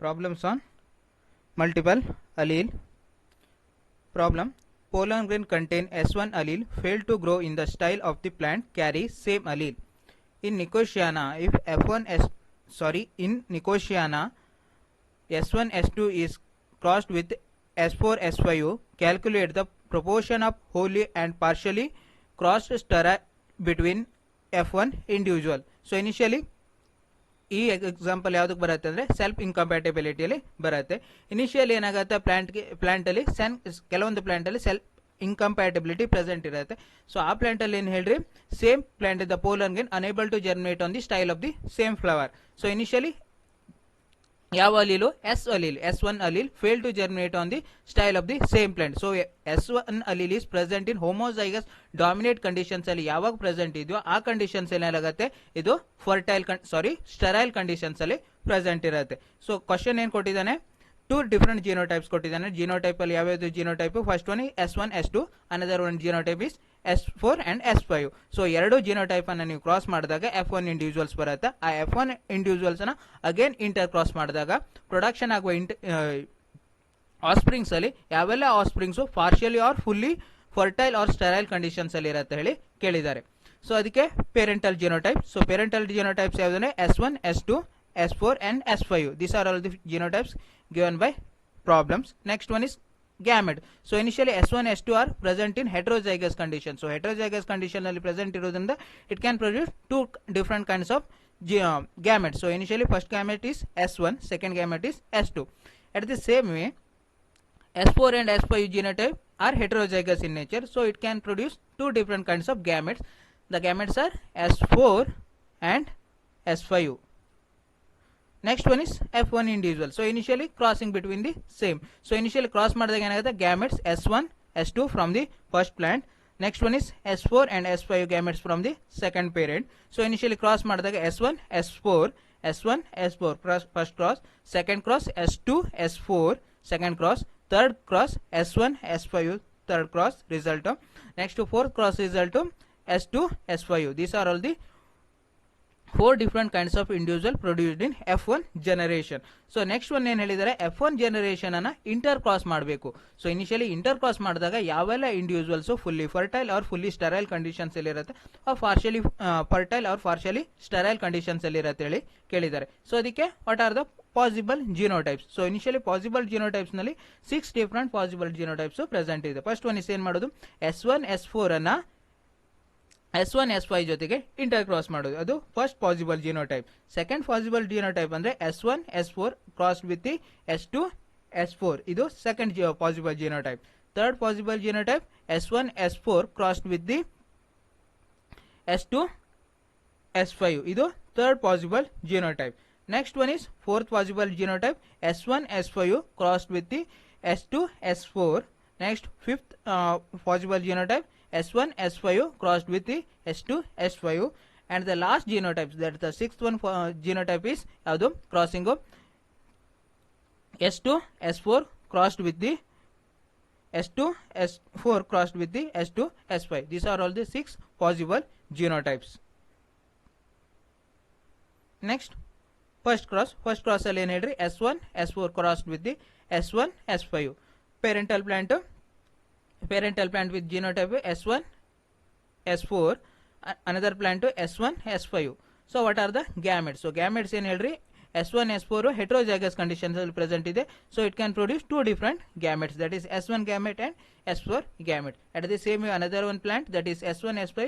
Problems on multiple allele. Problem: pollen grain contain S1 allele failed to grow in the style of the plant carry same allele. In Nicotiana, if in Nicotiana S1 S2 is crossed with S4 S5, calculate the proportion of wholly and partially crossed sterile between F1 individual. So initially ಈ example ಯಾವುದಕ್ಕೆ ಬರುತ್ತೆ ಅಂದರೆ self ಇನ್ಕಂಪ್ಯಾಟಿಬಿಲಿಟಿಯಲ್ಲಿ ಬರುತ್ತೆ. Initially ಏನಾಗುತ್ತೆ ಪ್ಲಾಂಟಲ್ಲಿ ಕೆಲವೊಂದು ಪ್ಲಾಂಟಲ್ಲಿ self incompatibility present ಇರುತ್ತೆ. ಸೊ ಆ ಪ್ಲಾಂಟಲ್ಲಿ ಏನು ಹೇಳ್ರಿ, same plant the pollen grain unable to germinate on the style of the same flower. So initially ಯಾವ allele S1 allele failed to germinate on the style of the same plant. So S1 allele is present in homozygous dominant conditions ಅಲ್ಲಿ ಯಾವಾಗ present ಇದೆಯೋ ಆ conditions ಏನಾಗುತ್ತೆ, ಇದು sterile conditions ಅಲ್ಲಿ present ಇರುತ್ತೆ. So question ಏನ್ ಕೊಟ್ಟಿದ್ದಾನೆ, 2 different genotypes ಕೊಟ್ಟಿದ್ದಾನೆ. ಜಿನೋಟೈಪ್ ಅಲ್ಲಿ ಯಾವ್ಯಾವುದು genotype, first one S1 S2, another one genotype is S4 and S5. So ಎರಡು ಜಿನೋಟೈಪ್ ಅನ್ನ ನೀವು ಕ್ರಾಸ್ ಮಾಡಿದಾಗ F1 ಇಂಡಿವಿಜುವಲ್ಸ್ ಬರುತ್ತೆ. ಆ F1 ಇಂಡಿವಿಜುವಲ್ಸ್ ಅನ್ನ ಅಗೇನ್ ಇಂಟರ್ ಕ್ರಾಸ್ ಮಾಡಿದಾಗ ಪ್ರೊಡಕ್ಷನ್ ಆಗುವ ಆಸ್ಪ್ರಿಂಗ್ಸ್ ಅಲ್ಲಿ ಯಾವೆಲ್ಲ offsprings partially or fully fertile or sterile conditions ಅಲ್ಲಿ ಇರುತ್ತೆ ಹೇಳಿ ಕೇಳಿದ್ದಾರೆ. ಸೊ ಅದಕ್ಕೆ parental genotype. So parental genotypes ಯಾವುದಂದ್ರೆ S1 S2 S4 and S5. These are all the genotypes given by problems. Next one is gamete. So initially S1 S2 are present in heterozygous condition. So heterozygous condition ಅಲ್ಲಿ present ಇರೋದ್ರಿಂದ it can produce 2 different kinds of gametes. So initially first gamete is S1, second gamete is S2. At the same way S4 and S5 genotype are heterozygous in nature. So it can produce 2 different kinds of gametes. The gametes are S4 and S5. Next one is F1 individual. So initially crossing between the same. So initially cross ಮಾಡಿದಾಗ ಏನಾಗುತ್ತೆ, gametes S1 S2 from the first plant. Next one is S4 and S5 gametes from the second parent. So initially cross ಮಾಡಿದಾಗ S1 S4 S1 S4 first cross, second cross S2 S4 second cross, third cross S1 S5 third cross result. Next to fourth cross result S2 S5. These are all the 4 different kinds of individual produced in F1 generation. So next one ಏನು ಹೇಳಿದರೆ, F1 generation ಅನ್ನ intercross ಮಾಡಬೇಕು. So initially intercross ಮಾಡಿದಾಗ ಯಾವೆಲ್ಲ individuals fully fertile or fully sterile conditions ಅಲ್ಲಿ ಇರುತ್ತೆ, partially fertile or partially sterile conditions ಅಲ್ಲಿ ಇರುತ್ತೆ ಹೇಳಿ ಕೇಳಿದ್ದಾರೆ. ಸೊ ಅದಕ್ಕೆ what are the possible genotypes. So initially possible genotypes ನಲ್ಲಿ 6 ಡಿಫರೆಂಟ್ ಪಾಸಿಬಲ್ ಜಿನೋಟೈಪ್ಸ್ ಪ್ರೆಸೆಂಟ್ ಇದೆ. ಫಸ್ಟ್ ಒನ್ ಇಸ್ ಏನ್ ಮಾಡೋದು, S1 S4 ಅನ್ನ S1 S5 ಜೊತೆಗೆ ಇಂಟರ್ ಕ್ರಾಸ್ ಮಾಡೋದು, ಅದು first possible genotype. Second possible genotype ಅಂದ್ರೆ S1 S4 crossed with the S2 S4, ಇದು second possible genotype. Third possible genotype S1 S4 crossed with the S2 S5, ಇದು third possible genotype. Next one is fourth possible genotype S1 S5 crossed with the S2 S4. Next fifth possible genotype S1 S5 crossed with the S2 S5, and the last genotype, that the sixth one genotype is yadu crossing of S2 S4 crossed with the S2 S4 crossed with the S2 S5. These are all the 6 possible genotypes. Next first cross ಅಲ್ಲಿ ಏನು ಹೇಳ್ರಿ, S1 S4 crossed with the S1 S5. parental plant with genotype S1 S4, another plant S1 S5. So what are the gametes? So gametes ಏನು ಹೇಳ್ರಿ, S1 S4 heterozygous conditions ಅಲ್ಲಿ present ಇದೆ. So it can produce 2 different gametes, that is S1 gamete and S4 gamete. At the same way another one plant, that is S1 S5,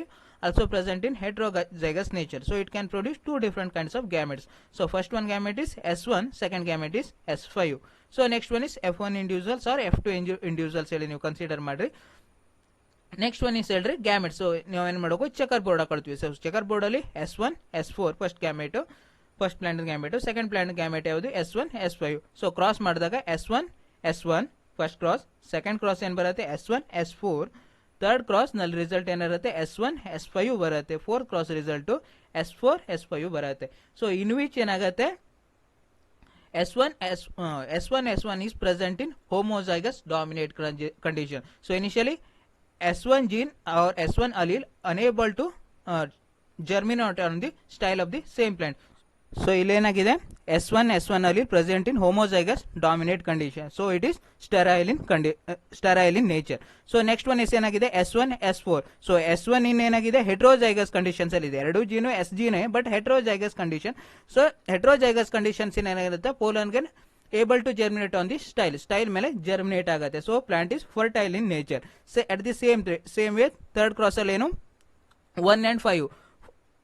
also present in heterozygous nature. So it can produce 2 different kinds of gametes. So first one gamete is S1, second gamete is S5. So next one is F1 individuals or F2 individuals ಹೇಳಿ ನೀವು consider ಮಾಡ್ರಿ. Next one is ಹೇಳ್ರಿ gamete. So ನೀವು ಏನು ಮಾಡಬೇಕು, chequerboard ಹಾಕೊಳ್ತೀವಿ. So chequerboard ಅಲ್ಲಿ S1 S4 first gamete, first plant gamete, second plant gamete ಯಾವುದು S1 S5. ಸೊ ಕ್ರಾಸ್ ಮಾಡಿದಾಗ S1 S1 first cross, second cross ಏನು ಬರುತ್ತೆ S1 S4, ಥರ್ಡ್ ಕ್ರಾಸ್ ನಲ್ಲಿ ರಿಸಲ್ಟ್ ಏನಿರುತ್ತೆ S1 S5 ಬರುತ್ತೆ, fourth cross result S4 S5 ಬರುತ್ತೆ. So in which ಏನಾಗುತ್ತೆ, S1 S1 is present in homozygous dominant condition. So initially S1 gene or S1 allele unable to germinate on the style of the same plant. So ಇಲ್ಲಿ ಏನಾಗಿದೆ, S1 allele present in homozygous dominant condition, so it is sterile in nature. So next one is ಏನಾಗಿದೆ S1 S4. So S1 in ಏನಾಗಿದೆ heterozygous conditions ಅಲ್ಲಿ ಇದೆ, ಎರಡು gene S ಜೀನೇ but heterozygous condition. So heterozygous conditions in ಏನಾಗಿರುತ್ತೆ pollen ಗೆ able to germinate on the style ಮೇಲೆ germinate ಆಗುತ್ತೆ. So plant is fertile in nature. So at the same way third cross ಅಲ್ಲಿ ಏನು 1 and 5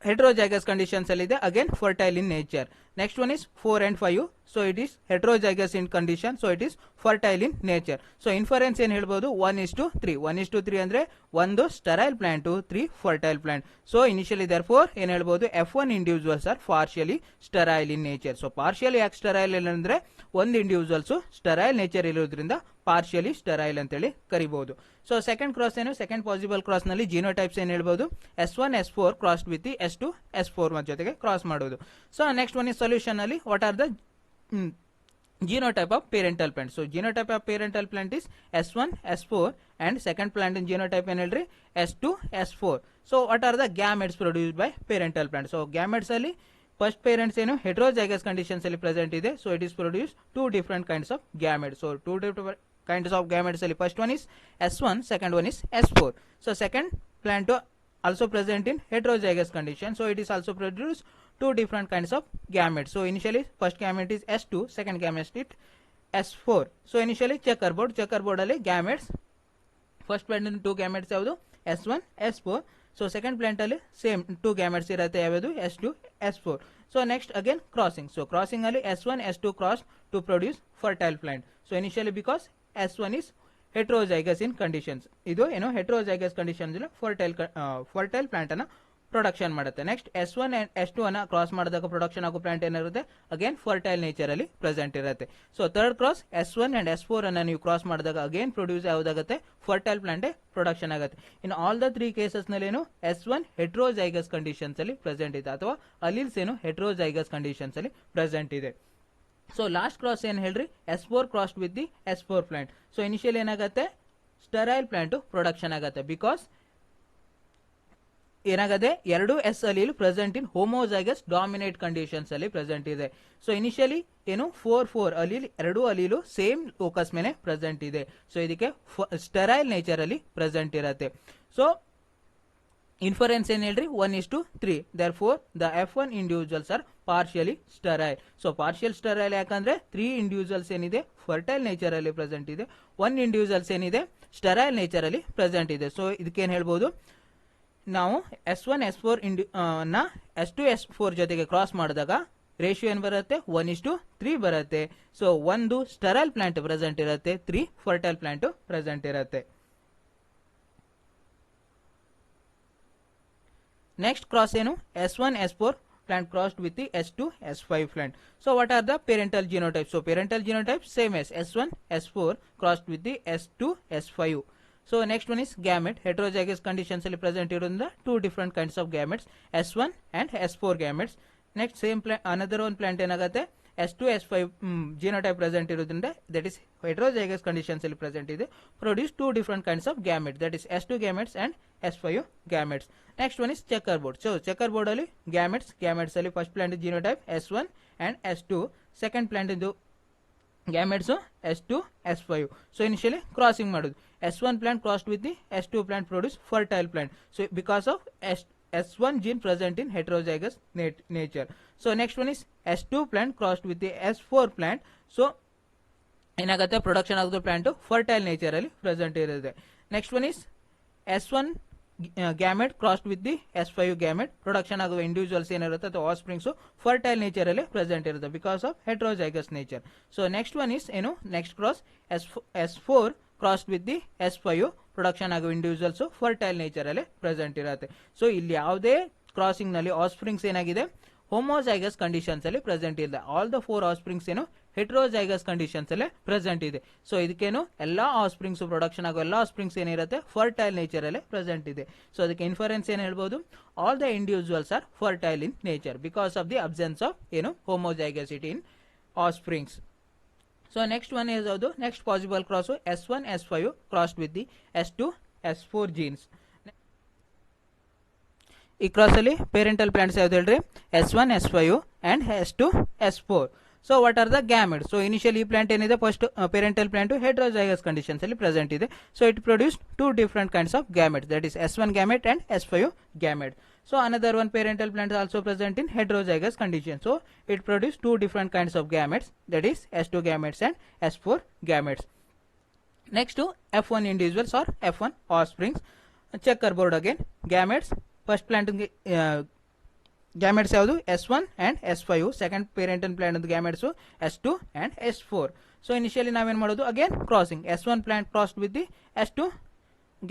heterozygous conditions ಅಲ್ಲಿ ಇದೆ, again fertile in nature. Next one is 4 and 5, so it is heterozygous in condition, so it is fertile in nature. So inference ಏನು ಹೇಳ್ಬೋದು 1:3 ಅಂದ್ರೆ ಒಂದು sterile plant 3 fertile plant. So initially therefore ಏನು ಹೇಳ್ಬೋದು F1 individuals are partially sterile in nature. So partially ಯಾಕೆ sterile ಅಂದ್ರೆ ಒಂದು individuals sterile nature ಇರೋದ್ರಿಂದ ಪಾರ್ಷಿಯಲಿ ಸ್ಟರೈಲ್ ಅಂತೇಳಿ ಕರಿಬಹುದು. ಸೊ ಸೆಕೆಂಡ್ ಕ್ರಾಸ್ ಏನು, ಸೆಕೆಂಡ್ ಪಾಸಿಬಲ್ ಕ್ರಾಸ್ ನಲ್ಲಿ ಜಿನೋಟೈಪ್ಸ್ ಏನು ಹೇಳ್ಬೋದು S1 S4 cross with S2 S4 ಜೊತೆಗೆ ಕ್ರಾಸ್ ಮಾಡೋದು. ಸೊ ನೆಕ್ಸ್ಟ್ ಒನ್ ಈ ಸೊಲ್ಯೂಷನ್ ಅಲ್ಲಿ what are the genotype of parental plant. So genotype of parental plant is S1 S4 and second plant in genotype ಏನು ಹೇಳ್ರಿ S2 S4. So what are the gametes produced by parental plant? So gametes ಅಲ್ಲಿ first parents ಏನು heterozygous conditions ಅಲ್ಲಿ present ಇದೆ. So it is produce two different kinds of gametes. So two different kinds of gametes ಅಲ್ಲಿ first one is S1, second one is S4. So second plant also present in heterozygous condition, so it is also produce two different kinds of gametes. So initially first gamete is S2, second gamete is S4. So initially checkerboard ಅಲ್ಲಿ gametes first plant in two gametes ಯಾವುದು S1 S4. So second plant ಅಲ್ಲಿ same two gametes ಇರುತ್ತೆ, ಯಾವುದು S2 S4. So next again crossing. So crossing ಅಲ್ಲಿ S1 S2 cross to produce fertile plant. So initially because S1 is heterozygous in conditions, ಇದು ಏನು heterozygous conditions fertile plant ಅನ್ನ production ಮಾಡುತ್ತೆ. Next S1 and S2 ಅನ್ನ cross ಮಾಡಿದಾಗ production ಆಗೋ plant ಏನಿರುತ್ತೆ again fertile nature ಅಲ್ಲಿ ಪ್ರೆಸೆಂಟ್ ಇರುತ್ತೆ. So third cross S1 and S4 ಅನ್ನ ನೀವು ಕ್ರಾಸ್ ಮಾಡಿದಾಗ ಅಗೇನ್ ಪ್ರೊಡ್ಯೂಸ್ ಯಾವುದಾಗುತ್ತೆ ಫರ್ಟೈಲ್ ಪ್ಲಾಂಟ್ ಪ್ರೊಡಕ್ಷನ್ ಆಗುತ್ತೆ. In all the three cases ನಲ್ಲಿ ಏನು S1 ಹೆಟ್ರೋಜೈಗಸ್ ಕಂಡೀಷನ್ಸ್ ಅಲ್ಲಿ ಪ್ರೆಸೆಂಟ್ ಇದೆ, ಅಥವಾ ಅಲಿಲ್ಸ್ ಏನು ಹೆಟ್ರೋಜೈಗಸ್ ಕಂಡೀಷನ್ಸ್ ಅಲ್ಲಿ ಪ್ರೆಸೆಂಟ್ ಇದೆ. ಸೊ ಲಾಸ್ಟ್ ಕ್ರಾಸ್ ಏನ್ ಹೇಳ್ರಿ S4 cross with the S4 plant. So initial ಏನಾಗುತ್ತೆ ಸ್ಟರೈಲ್ ಪ್ಲಾಂಟ್ ಪ್ರೊಡಕ್ಷನ್ ಆಗುತ್ತೆ, ಬಿಕಾಸ್ ಏನಾಗದೆ ಎರಡು S allele present in homozygous dominate conditions ಅಲ್ಲಿ ಪ್ರೆಸೆಂಟ್ ಇದೆ. ಸೊ ಇನಿಷಿಯಲಿ ಏನು 4 ಅಲೀಲ್ ಎರಡು ಅಲೀಲು ಸೇಮ್ ಲೋಕಸ್ ಮೇಲೆ ಪ್ರೆಸೆಂಟ್ ಇದೆ. ಸೊ ಇದಕ್ಕೆ ಸ್ಟರೈಲ್ ನೇಚರ್ ಅಲ್ಲಿ ಪ್ರೆಸೆಂಟ್ ಇರುತ್ತೆ. ಸೊ ಇನ್ಫರೆನ್ಸ್ ಏನ್ ಹೇಳ್ರಿ 1:3. therefore the F1 individuals are partially sterile. So partial sterile ಯಾಕಂದ್ರೆ 3 ಇಂಡಿವಿಜುವಲ್ಸ್ ಏನಿದೆ ಫರ್ಟೈಲ್ ನೇಚರ್ ಅಲ್ಲಿ ಪ್ರೆಸೆಂಟ್ ಇದೆ, 1 ಇಂಡಿವಿಜುವಲ್ಸ್ ಏನಿದೆ ಸ್ಟರೈಲ್ ನೇಚರ್ ಅಲ್ಲಿ ಪ್ರೆಸೆಂಟ್ ಇದೆ. ಸೊ ಇದಕ್ಕೇನ್ ಹೇಳ್ಬೋದು ನಾವು S1 S4 ನ S2 S4 ಜೊತೆಗೆ ಕ್ರಾಸ್ ಮಾಡಿದಾಗ ರೇಷಿಯೋ ಏನು ಬರುತ್ತೆ 1:3 ಬರುತ್ತೆ. ಸೊ ಒಂದು ಸ್ಟರೈಲ್ ಪ್ಲಾಂಟ್ ಪ್ರೆಸೆಂಟ್ ಇರುತ್ತೆ, 3 ಫರ್ಟೈಲ್ ಪ್ಲಾಂಟ್ ಪ್ರೆಸೆಂಟ್ ಇರುತ್ತೆ. ನೆಕ್ಸ್ಟ್ ಕ್ರಾಸ್ ಏನು S1 S4 plant crossed with the S2 S5 plant. So what are the parental genotypes? So parental genotypes same as S1 S4 crossed with the S2 S5. So next one is gamete. Heterozygous conditions ಅಲ್ಲಿ present ಇರೋದ್ರಿಂದ two different kinds of gametes, S1 and S4 gametes. Next same plant, another one plant ಏನಾಗುತ್ತೆ S2 S5 genotype present ಇರೋದ್ರಿಂದ that is heterozygous conditions ಅಲ್ಲಿ present ಇದೆ, produce two different kinds of gametes, that is S2 gametes and S5 gametes. Next one is checkerboard. So checkerboard ಅಲ್ಲಿ gametes ಅಲ್ಲಿ first plant genotype S1 and S2, second plant ಇದು gametes S2 S5. So initially crossing ಮಾಡೋದು, S1 plant crossed with the S2 plant produce fertile plant. So because of S1 gene present in heterozygous nature. So next one is S2 plant crossed with the S4 plant. So ಏನಾಗುತ್ತೆ production ಆಗೋದು plant fertile nature ಅಲ್ಲಿ present ಇರುತ್ತೆ. Next one is S1 gamete crossed with the S5 gamete, production ಆಗುವ individuals ಏನಿರುತ್ತೆ ಅಥವಾ offsprings fertile nature ಅಲ್ಲಿ present ಇರುತ್ತೆ because of heterozygous nature. So next one is ಏನು next cross S4 crossed with the S5, production ಆಗುವ individuals fertile nature ಅಲ್ಲಿ present ಇರುತ್ತೆ. So ಇಲ್ಲಿ ಯಾವುದೇ ಕ್ರಾಸಿಂಗ್ ನಲ್ಲಿ ಆಫ್ಸ್ಪ್ರಿಂಗ್ಸ್ ಏನಾಗಿದೆ ಹೋಮೋಜೈಗಸ್ ಕಂಡೀಷನ್ಸ್ ಅಲ್ಲಿ ಪ್ರೆಸೆಂಟ್ ಇದೆ. ಆಲ್ ದ 4 ಆಫ್ಸ್ಪ್ರಿಂಗ್ಸ್ ಏನು ಹೆಟ್ರೋಜೈಗಸ್ ಕಂಡೀಷನ್ಸ್ ಅಲ್ಲೇ ಪ್ರೆಸೆಂಟ್ ಇದೆ. ಸೊ ಇದಕ್ಕೇನು ಎಲ್ಲಾ ಆಫ್ಸ್ಪ್ರಿಂಗ್ಸ್ ಪ್ರೊಡಕ್ಷನ್ ಆಗೋ ಎಲ್ಲಾ ಆಫ್ಸ್ಪ್ರಿಂಗ್ಸ್ ಏನಿರುತ್ತೆ ಫರ್ಟೈಲ್ ನೇಚರ್ ಅಲ್ಲೇ ಪ್ರೆಸೆಂಟ್ ಇದೆ. ಸೊ ಅದಕ್ಕೆ ಇನ್ಫರೆನ್ಸ್ ಏನ್ ಹೇಳ್ಬೋದು all the individuals are fertile in nature because of the absence of ಏನು homozygosity in offsprings. So next one is ಯಾವುದು next possible cross S1 S5 crossed with the S2 S4 genes. ಈ cross ಅಲ್ಲಿ parental plants ಯಾವ್ದು ಹೇಳ್ರಿ S1 S5 and S2 S4. So what are the gametes? So initially plant ಏನಿದೆ first parental plant heterozygous conditions ಅಲ್ಲಿ present ಇದೆ. So it produced two different kinds of gametes, that is S1 gamete and S5 gamete. So another one parental plant is also present in heterozygous condition. So it produced two different kinds of gametes, that is S2 gametes and S4 gametes. Next to F1 individuals or F1 offsprings. Checkerboard again. Gametes. First plant gametes ಯಾವುದು S1 and S5. Second parental plant gametes S2 and S4. So initially ನಾವೇನು ಮಾಡೋದು again crossing S1 plant crossed with the S2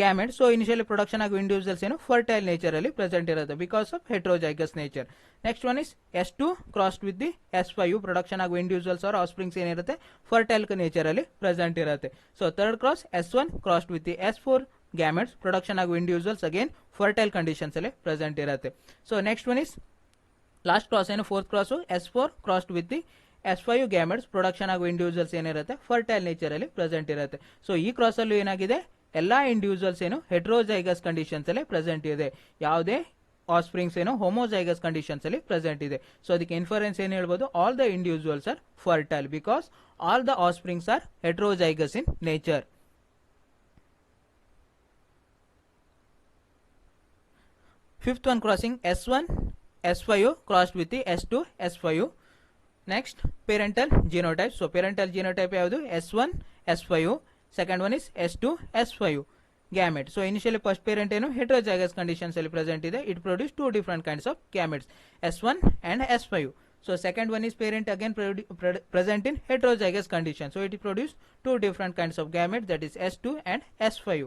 gamete. So initially production ಆಗುವ individuals ಏನು fertile nature ಅಲ್ಲಿ present ಇರುತ್ತೆ because of heterozygous nature. Next one is S2 crossed with the S5. production ಆಗುವ individuals or offsprings ಏನಿರುತ್ತೆ fertile nature ಅಲ್ಲಿ present ಇರುತ್ತೆ. So third cross S1 crossed with the S4 gametes. production ಆಗುವ individuals again fertile conditions ಅಲ್ಲಿ present ಇರುತ್ತೆ. So next one is last cross ಏನು fourth cross S4 crossed with the S5 gametes. Production ಆಗುವ individuals ಏನಿರುತ್ತೆ fertile nature ಅಲ್ಲಿ present ಇರುತ್ತೆ. So ಈ cross ಅಲ್ಲೂ ಏನಾಗಿದೆ ಎಲ್ಲಾ ಇಂಡಿವಿಜುವಲ್ಸ್ ಏನು ಹೆಟ್ರೋಜೈಗಸ್ ಕಂಡೀಷನ್ಸ್ ಅಲ್ಲಿ ಪ್ರೆಸೆಂಟ್ ಇದೆ, ಯಾವುದೇ ಆಸ್ಪ್ರಿಂಗ್ಸ್ ಏನು ಹೋಮೋಜೈಗಸ್ ಕಂಡೀಷನ್ಸ್ ಅಲ್ಲಿ ಪ್ರೆಸೆಂಟ್ ಇದೆ. ಸೊ ಅದಕ್ಕೆ ಇನ್ಫರೆನ್ಸ್ ಏನು ಹೇಳ್ಬೋದು, all the individuals are fertile because all the offsprings are heterozygous in nature. Fifth one crossing S1 S5 crossed with the S2 S5. Next parental genotype. So parental genotype ಯಾವುದು S1 S5. Second one is S2 S5 gamete. So initially first parent ಏನು heterozygous conditions ಅಲ್ಲಿ present ಇದೆ. It produced two different kinds of gametes, S1 and S5. So second one is parent again present in heterozygous condition. So it produced two different kinds of gametes, that is S2 and S5.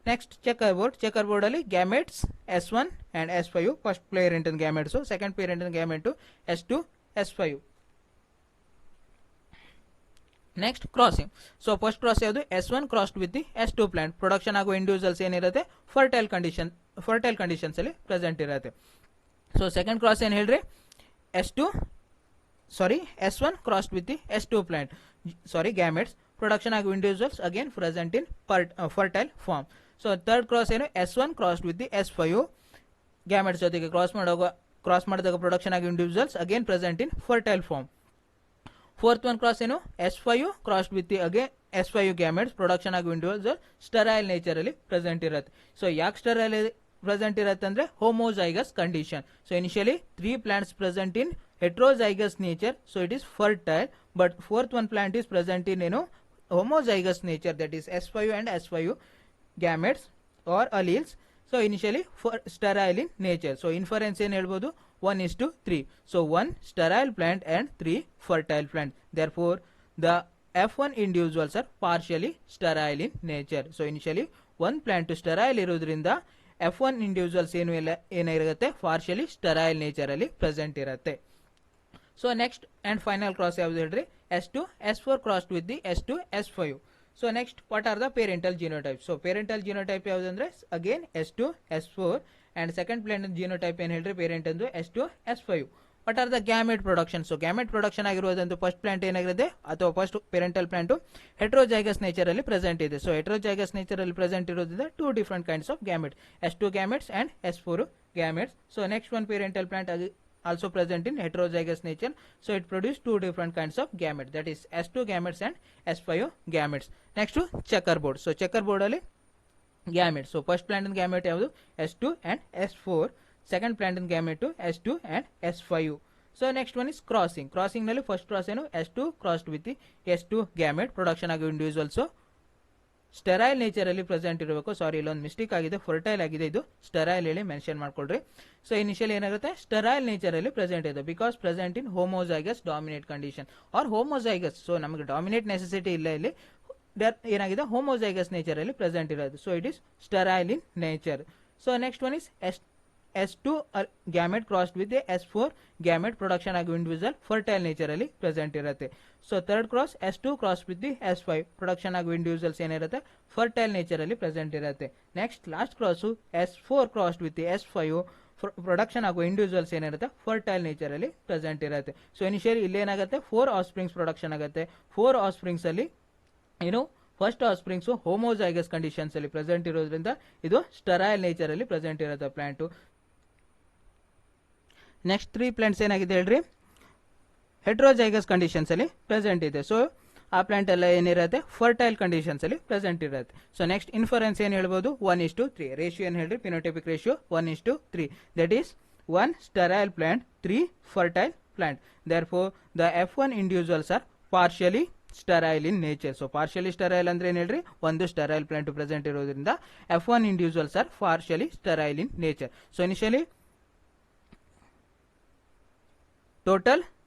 Next checkerboard ಅಲ್ಲಿ gametes S1 and S5 first parent in gamete, so second parent in gamete to S2 S5. Next crossing. So first cross ಯಾವುದು S1 crossed with the S2 plant. Production ಆಗುವ individuals ಏನಿರುತ್ತೆ fertile conditions ಅಲ್ಲಿ present ಇರುತ್ತೆ. So second cross ಏನು ಹೇಳ್ರಿ S1 crossed with the S2 plant, gametes. Production ಆಗುವ individuals again present in fertile form. So third cross ಏನು S1 crossed with the S5 gametes ಜೊತೆಗೆ cross ಮಾಡಿದಾಗ production ಆಗುವ individuals again present in fertile form. Fourth one cross ಏನು S5 crossed with the again S5 gametes. Production ಆಗುವ individual sterile nature ಅಲ್ಲಿ present ಇರುತ್ತೆ. So ಯಾಕೆ sterile present ಇರುತ್ತೆ ಅಂದ್ರೆ homozygous condition. So initially 3 plants present in heterozygous nature, so it is fertile, but fourth one plant is present in homozygous nature, that is S5 and S5 gametes or alleles. So initially sterile in nature. So inference ಏನು ಹೇಳ್ಬೋದು 1:3. So 1 sterile plant and 3 fertile plant. Therefore the F1 individuals are partially sterile in nature. So initially one plant sterile ಇರೋದ್ರಿಂದ F1 individuals ಏನಿರುತ್ತೆ partially sterile nature ಅಲ್ಲಿ present ಇರುತ್ತೆ. So next and final cross ಯಾವುದು ಹೇಳ್ರಿ S2 S4 crossed with the S2 S5. So next what are the parental genotype. So parental genotype ಯಾವುದು ಅಂದ್ರೆ again S2 S4 and second plant genotype ಏನು ಹೇಳ್ರಿ parent ಅಂದ್ರೆ S2 S5. What are the gamete production. So gamete production ಆಗಿರೋದಂತೂ first plant ಏನಾಗಿದೆ ಅಥವಾ first parental plant heterozygous nature ಅಲ್ಲಿ present ಇದೆ. ಸೊ ಹೆಟ್ರೋಜೈಗಸ್ ನೇಚರ್ ಅಲ್ಲಿ ಪ್ರೆಸೆಂಟ್ ಇರೋದ್ರಿಂದ two different kinds of gamete, S2 gametes and S4 gametes. So next one parental plant also present in heterozygous nature, so it produced two different kinds of gametes, that is S2 gametes and S5 gametes. Next to checkerboard. So checkerboard ಅಲ್ಲಿ gametes. So first plant in gamete ಯಾವುದು S2 and S4. second plant in gamete to S2 and S5. So next one is crossing. Crossing ನಲ್ಲಿ first cross ಏನು S2 crossed with the S2 gamete. Production ಆಗುವ individuals sterile nature ಅಲ್ಲಿ present ಇರಬೇಕು. ಸಾರಿ, ಇಲ್ಲೊಂದು mistake ಆಗಿದೆ, fertile ಆಗಿದೆ, ಇದು sterile ಹೇಳಿ ಮೆನ್ಷನ್ ಮಾಡ್ಕೊಳ್ರಿ. ಸೊ ಇನಿಷಿಯಲಿ ಏನಾಗುತ್ತೆ ಸ್ಟೆರೈಲ್ ನೇಚರ್ ಅಲ್ಲಿ ಪ್ರೆಸೆಂಟ್ ಇದೆ because present in homozygous dominate condition are homozygous. So ನಮಗೆ ಡಾಮಿನೇಟ್ ನೆಸೆಸಿಟಿ ಇಲ್ಲ, ಇಲ್ಲಿ ಏನಾಗಿದೆ ಹೋಮೋಜೈಗಸ್ ನೇಚರ್ ಅಲ್ಲಿ ಪ್ರೆಸೆಂಟ್ ಇರೋದು. So it is sterile in nature. So next one is S2 gamete crossed with the S4 gamete. Production ಆಗುವ individual fertile nature ಅಲ್ಲಿ present ಇರುತ್ತೆ. So third cross S2 crossed with the S5. Production ಆಗುವ individuals ಏನಿರುತ್ತೆ fertile nature ಅಲ್ಲಿ present ಇರುತ್ತೆ. Next last cross S4 crossed with the S5. Production ಆಗುವ individuals ಏನಿರುತ್ತೆ fertile nature ಅಲ್ಲಿ ಪ್ರೆಸೆಂಟ್ ಇರುತ್ತೆ. ಸೊ ಇನಿಷಿಯಲಿ ಇಲ್ಲೇನಾಗುತ್ತೆ 4 ಆಸ್ಪ್ರಿಂಗ್ಸ್ ಪ್ರೊಡಕ್ಷನ್ ಆಗುತ್ತೆ. 4 ಆಸ್ಪ್ರಿಂಗ್ಸ್ ಅಲ್ಲಿ ಏನು ಫಸ್ಟ್ ಆಸ್ಪ್ರಿಂಗ್ಸ್ ಹೋಮೋಜೈಗಸ್ ಕಂಡೀಷನ್ಸ್ ಅಲ್ಲಿ ಪ್ರೆಸೆಂಟ್ ಇರೋದ್ರಿಂದ ಇದು ಸ್ಟರೈಲ್ ನೇಚರ್ ಅಲ್ಲಿ ಪ್ರೆಸೆಂಟ್ ಇರುತ್ತೆ ಪ್ಲಾಂಟು. ನೆಕ್ಸ್ಟ್ 3 ಪ್ಲಾಂಟ್ಸ್ ಏನಾಗಿದೆ ಹೇಳ್ರಿ ಹೆಟ್ರೋಜೈಗಸ್ ಕಂಡೀಷನ್ಸ್ ಅಲ್ಲಿ ಪ್ರೆಸೆಂಟ್ ಇದೆ. ಸೊ ಆ ಪ್ಲಾಂಟ್ ಎಲ್ಲ ಏನಿರುತ್ತೆ ಫರ್ಟೈಲ್ ಕಂಡೀಷನ್ಸ್ ಅಲ್ಲಿ ಪ್ರೆಸೆಂಟ್ ಇರುತ್ತೆ. ಸೊ ನೆಕ್ಸ್ಟ್ ಇನ್ಫರೆನ್ಸ್ ಏನ್ ಹೇಳ್ಬೋದು 1:3 ರೇಷಿಯೋ ಏನ್ ಹೇಳ್ರಿ phenotypic ratio 1:3 that is 1 sterile plant 3 fertile plant. Therefore the F1 individuals are partially sterile in nature. So partially sterile ಅಂದ್ರೆ ಏನ್ ಹೇಳ್ರಿ ಒಂದು sterile plant ಪ್ರೆಸೆಂಟ್ ಇರೋದ್ರಿಂದ F1 individuals are partially sterile in nature. So initially total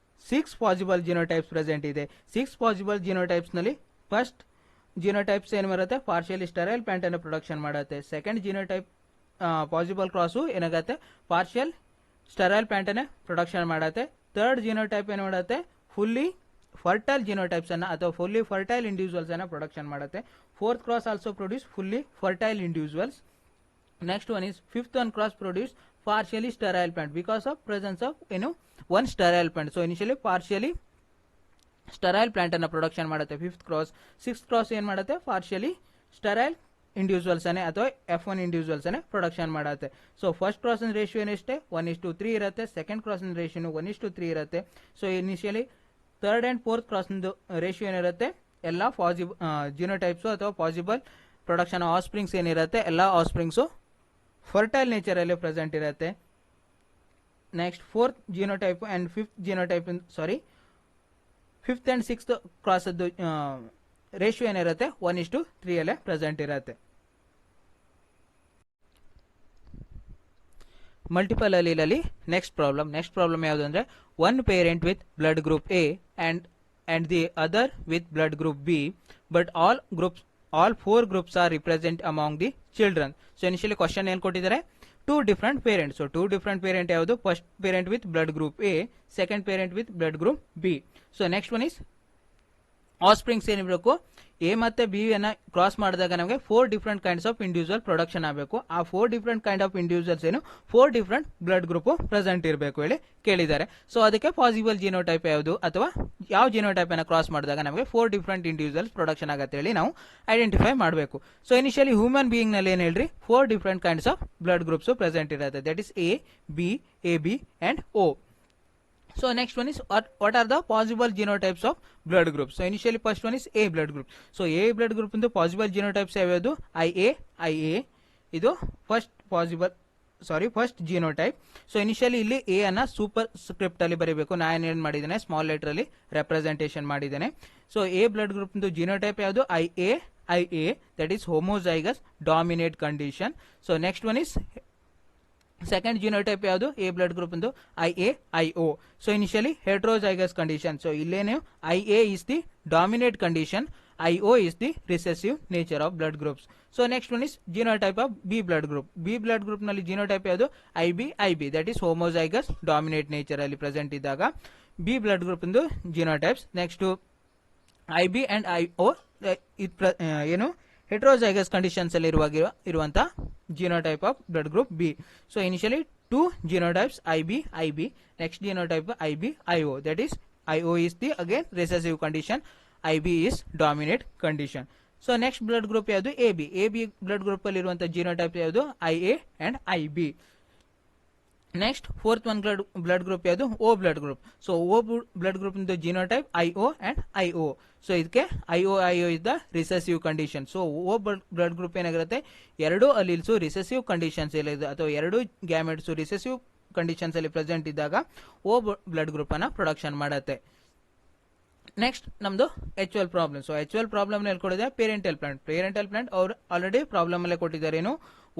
6 possible genotypes present ಇದೆ. 6 possible genotypes ನಲ್ಲಿ first ಜಿನೋಟೈಪ್ಸ್ ಏನು ಬರುತ್ತೆ partially sterile plant ಅನ್ನು ಪ್ರೊಡಕ್ಷನ್ ಮಾಡುತ್ತೆ. ಸೆಕೆಂಡ್ ಜಿನೋಟೈಪ್ ಪಾಸಿಬಲ್ ಕ್ರಾಸು ಏನಾಗುತ್ತೆ ಪಾರ್ಷಿಯಲ್ ಸ್ಟರೈಲ್ ಪ್ಲಾಂಟ್ ಅನ್ನು ಪ್ರೊಡಕ್ಷನ್ ಮಾಡುತ್ತೆ. ಥರ್ಡ್ ಜಿನೋಟೈಪ್ ಏನು ಮಾಡುತ್ತೆ ಫುಲ್ಲಿ ಫರ್ಟೈಲ್ ಜಿನೋಟೈಪ್ಸ್ ಅನ್ನು ಅಥವಾ ಫುಲ್ಲಿ ಫರ್ಟೈಲ್ ಇಂಡಿವಿಜುವಲ್ಸ್ ಅನ್ನು ಪ್ರೊಡಕ್ಷನ್ ಮಾಡುತ್ತೆ. Fourth cross also produce fully fertile individuals. Next one is fifth one cross produce partially sterile plant because of presence of one sterile plant. So initially partially sterile plant ಅನ್ನು production ಮಾಡುತ್ತೆ fifth cross. Sixth cross ಏನ್ ಮಾಡುತ್ತೆ partially sterile individuals ಅನೇ ಅಥವಾ F1 individuals ಅನೇ production ಮಾಡುತ್ತೆ. So first cross ratio ಏನಿಷ್ಟೇ 1:3 ಇರುತ್ತೆ. Second cross ratio 1:3 ಇರುತ್ತೆ. So initially third and fourth cross ratio ಏನಿರುತ್ತೆ ಎಲ್ಲ ಜಿನೋಟೈಪ್ಸ್ ಅಥವಾ ಪಾಸಿಬಲ್ ಪ್ರೊಡಕ್ಷನ್ ಆಸ್ಪ್ರಿಂಗ್ಸ್ ಏನಿರುತ್ತೆ ಎಲ್ಲ ಆಸ್ಪ್ರಿಂಗ್ಸು ಫರ್ಟೈಲ್ ನೇಚರ್ ಅಲ್ಲಿ ಪ್ರೆಸೆಂಟ್ ಇರುತ್ತೆ. Next fourth genotype and fifth and sixth cross ratio ಏನಿರುತ್ತೆ 1:3 ಅಲ್ಲೇ ಪ್ರೆಸೆಂಟ್ ಇರುತ್ತೆ. ಮಲ್ಟಿಪಲ್ ಅಲೀಲಲ್ಲಿ ನೆಕ್ಸ್ಟ್ ಪ್ರಾಬ್ಲಮ್ ಯಾವುದು ಅಂದ್ರೆ one parent with blood group A and the other with blood group B but all 4 groups are represent among the children. So initially question ಏನು ಕೊಟ್ಟಿದ್ದಾರೆ two different parents. So two different parent ಯಾವುದು first parent with blood group A, second parent with blood group B. So next one is ಆಸ್ಪ್ರಿಂಗ್ಸ್ ಏನಿರಬೇಕು A ಮತ್ತೆ B ಅನ್ನ cross ಮಾಡಿದಾಗ ನಮಗೆ 4 different kinds of individual production ಆಗಬೇಕು. ಆ 4 different kind of individuals ಏನು 4 different blood group present ಇರಬೇಕು ಹೇಳಿ ಕೇಳಿದ್ದಾರೆ. ಸೊ ಅದಕ್ಕೆ ಪಾಸಿಬಲ್ ಜಿನೋಟೈಪ್ ಯಾವುದು ಅಥವಾ ಯಾವ ಜಿನೋಟೈಪ್ ಅನ್ನ ಕ್ರಾಸ್ ಮಾಡಿದಾಗ ನಮಗೆ 4 ಡಿಫರೆಂಟ್ ಇಂಡಿವಿಜುವಲ್ಸ್ ಪ್ರೊಡಕ್ಷನ್ ಆಗತ್ತೆ ಹೇಳಿ ನಾವು ಐಡೆಂಟಿಫೈ ಮಾಡಬೇಕು. ಸೊ ಇನಿಷಿಯಲಿ ಹ್ಯೂಮನ್ ಬೀಯಿಂಗ್ ನಲ್ಲಿ ಏನು ಹೇಳ್ರಿ 4 different kinds of blood groups present ಇರುತ್ತೆ. That is A B and O. So next one is what are the possible genotypes of blood groups. So initially first one is A blood group. So A blood group into possible genotypes ಯಾವುದು IA ಇದು first genotype. So initially ಇಲ್ಲಿ A ಅನ್ನ superscript ಅಲ್ಲಿ ಬರೀಬೇಕು. ನಾನು ಏನ್ ಮಾಡಿದ್ದೇನೆ small letter ಅಲ್ಲಿ ರೆಪ್ರೆಸೆಂಟೇಷನ್ ಮಾಡಿದ್ದೇನೆ. ಸೊ ಎ ಬ್ಲಡ್ ಗ್ರೂಪ್ ಇಂದು ಜಿನೋಟೈಪ್ ಯಾವುದು IA that is homozygous dominate condition. So next one is second genotype ಯಾವುದು ಎ ಬ್ಲಡ್ ಗ್ರೂಪ್ ಎಂದು IO. So initially heterozygous condition. So ಇಲ್ಲೇನು IA is the dominate condition, IO is the recessive nature of blood groups. So next one is genotype of B blood group. B blood group ನಲ್ಲಿ genotype ಯಾವುದು IB that is homozygous dominate nature ಅಲ್ಲಿ present ಇದ್ದಾಗ B blood group ಎಂದು genotypes. Next IB and IO ಏನು heterozygous conditions ಅಲ್ಲಿ ಇರುವಂತ genotype of blood group B. So initially two genotypes IB, next genotype IO, that is IO is the again recessive condition, IB is dominant condition. So next blood group ಯಾವುದು AB blood group ಅಲ್ಲಿ ಇರುವಂತ genotype ಯಾವುದು IA and IB. Next fourth one blood group ಯಾವುದು O blood group. So O blood group ಇಂದ genotype IO and IO. So ಇದಕ್ಕೆ IO is the recessive condition. So O blood group ಏನಾಗಿರುತ್ತೆ ಎರಡು alleles recessive conditions ಅಥವಾ ಎರಡು gametes recessive conditions ಅಲ್ಲಿ present ಇದ್ದಾಗ O blood group ಅನ್ನ production ಮಾಡುತ್ತೆ. ನೆಕ್ಸ್ಟ್ ನಮ್ದು HL problem. So HL problem ಹೇಳ್ಕೊಡಿದೆ ಪೇರೆಂಟಲ್ ಪ್ಲಾಂಟ್ ಅವ್ರು ಆಲ್ರೆಡಿ ಪ್ರಾಬ್ಲಮ್ ಅಲ್ಲೇ ಕೊಟ್ಟಿದ್ದಾರೆ ಏನು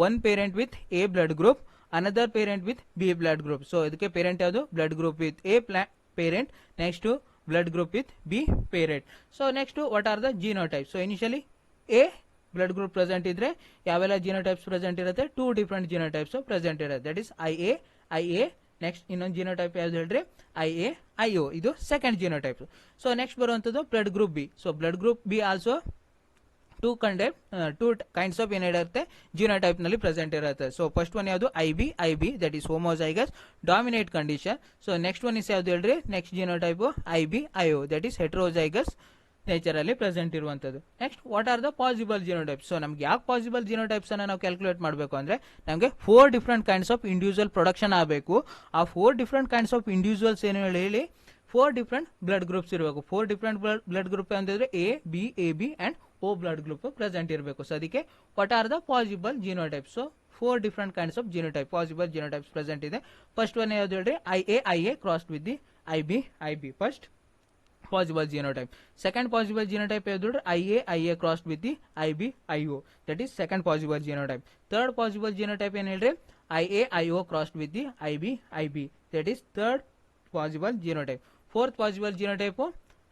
one parent with A blood group another parent with B blood group. So ಇದಕ್ಕೆ ಪೇರೆಂಟ್ ಯಾವುದು blood group with A parent, next to blood group with B parent. So next to what are the genotypes. So initially A blood group present ಇದ್ರೆ ಯಾವೆಲ್ಲ genotypes present ಇರುತ್ತೆ 2 different genotypes present ಇರುತ್ತೆ. that is IA next ಇನ್ನೊಂದು genotype ಯಾವುದು ಹೇಳ್ರಿ IO ಇದು second genotype. So next ಬರುವಂತದ್ದು blood group B. So blood group B also two kinds of ಏನಿರುತ್ತೆ ಜಿನೋಟೈಪ್ ನಲ್ಲಿ ಪ್ರೆಸೆಂಟ್ ಇರುತ್ತೆ. ಸೊ ಫಸ್ಟ್ ಒನ್ ಯಾವುದು IB that is homozygous dominate condition. So next one is ಯಾವ್ದು ಹೇಳ್ರಿ next genotype IO that is heterozygous nature ಅಲ್ಲಿ present ಇರುವಂತದ್ದು. Next what are the possible genotypes. So ನಮ್ಗೆ ಯಾಕೆ ಪಾಸಿಬಲ್ ಜಿನೋಟೈಪ್ಸ್ ಅನ್ನ ನಾವು ಕ್ಯಾಲ್ಕುಲೇಟ್ ಮಾಡಬೇಕು ಅಂದ್ರೆ ನಮಗೆ 4 different kinds of individual production ಆಗಬೇಕು. ಆ 4 ಡಿಫರೆಂಟ್ ಕೈಂಡ್ಸ್ ಆಫ್ ಇಂಡಿವಿಜುವಲ್ಸ್ ಏನು ಹೇಳಿ 4 ಡಿಫ್ರೆಂಟ್ ಬ್ಲಡ್ ಗ್ರೂಪ್ಸ್ ಇರಬೇಕು. 4 ಡಿಫ್ರೆಂಟ್ ಬ್ಲಡ್ ಗ್ರೂಪ್ ಅಂತಂದ್ರೆ A B and O blood group present ಇರಬೇಕು. ಸೊ ಅದಕ್ಕೆ what are the possible genotypes? So 4 different kinds of genotype, possible genotypes present ಇದೆ. First one ಯಾವ್ದು ಹೇಳ್ರಿ? I A crossed with the I B first possible genotype. Second possible genotype is IA crossed with the IBIO, that is second possible genotype. Third possible genotype ಏನು ಹೇಳ್ರಿ? IAIO crossed with the IBIB, that is third possible genotype. Fourth possible genotype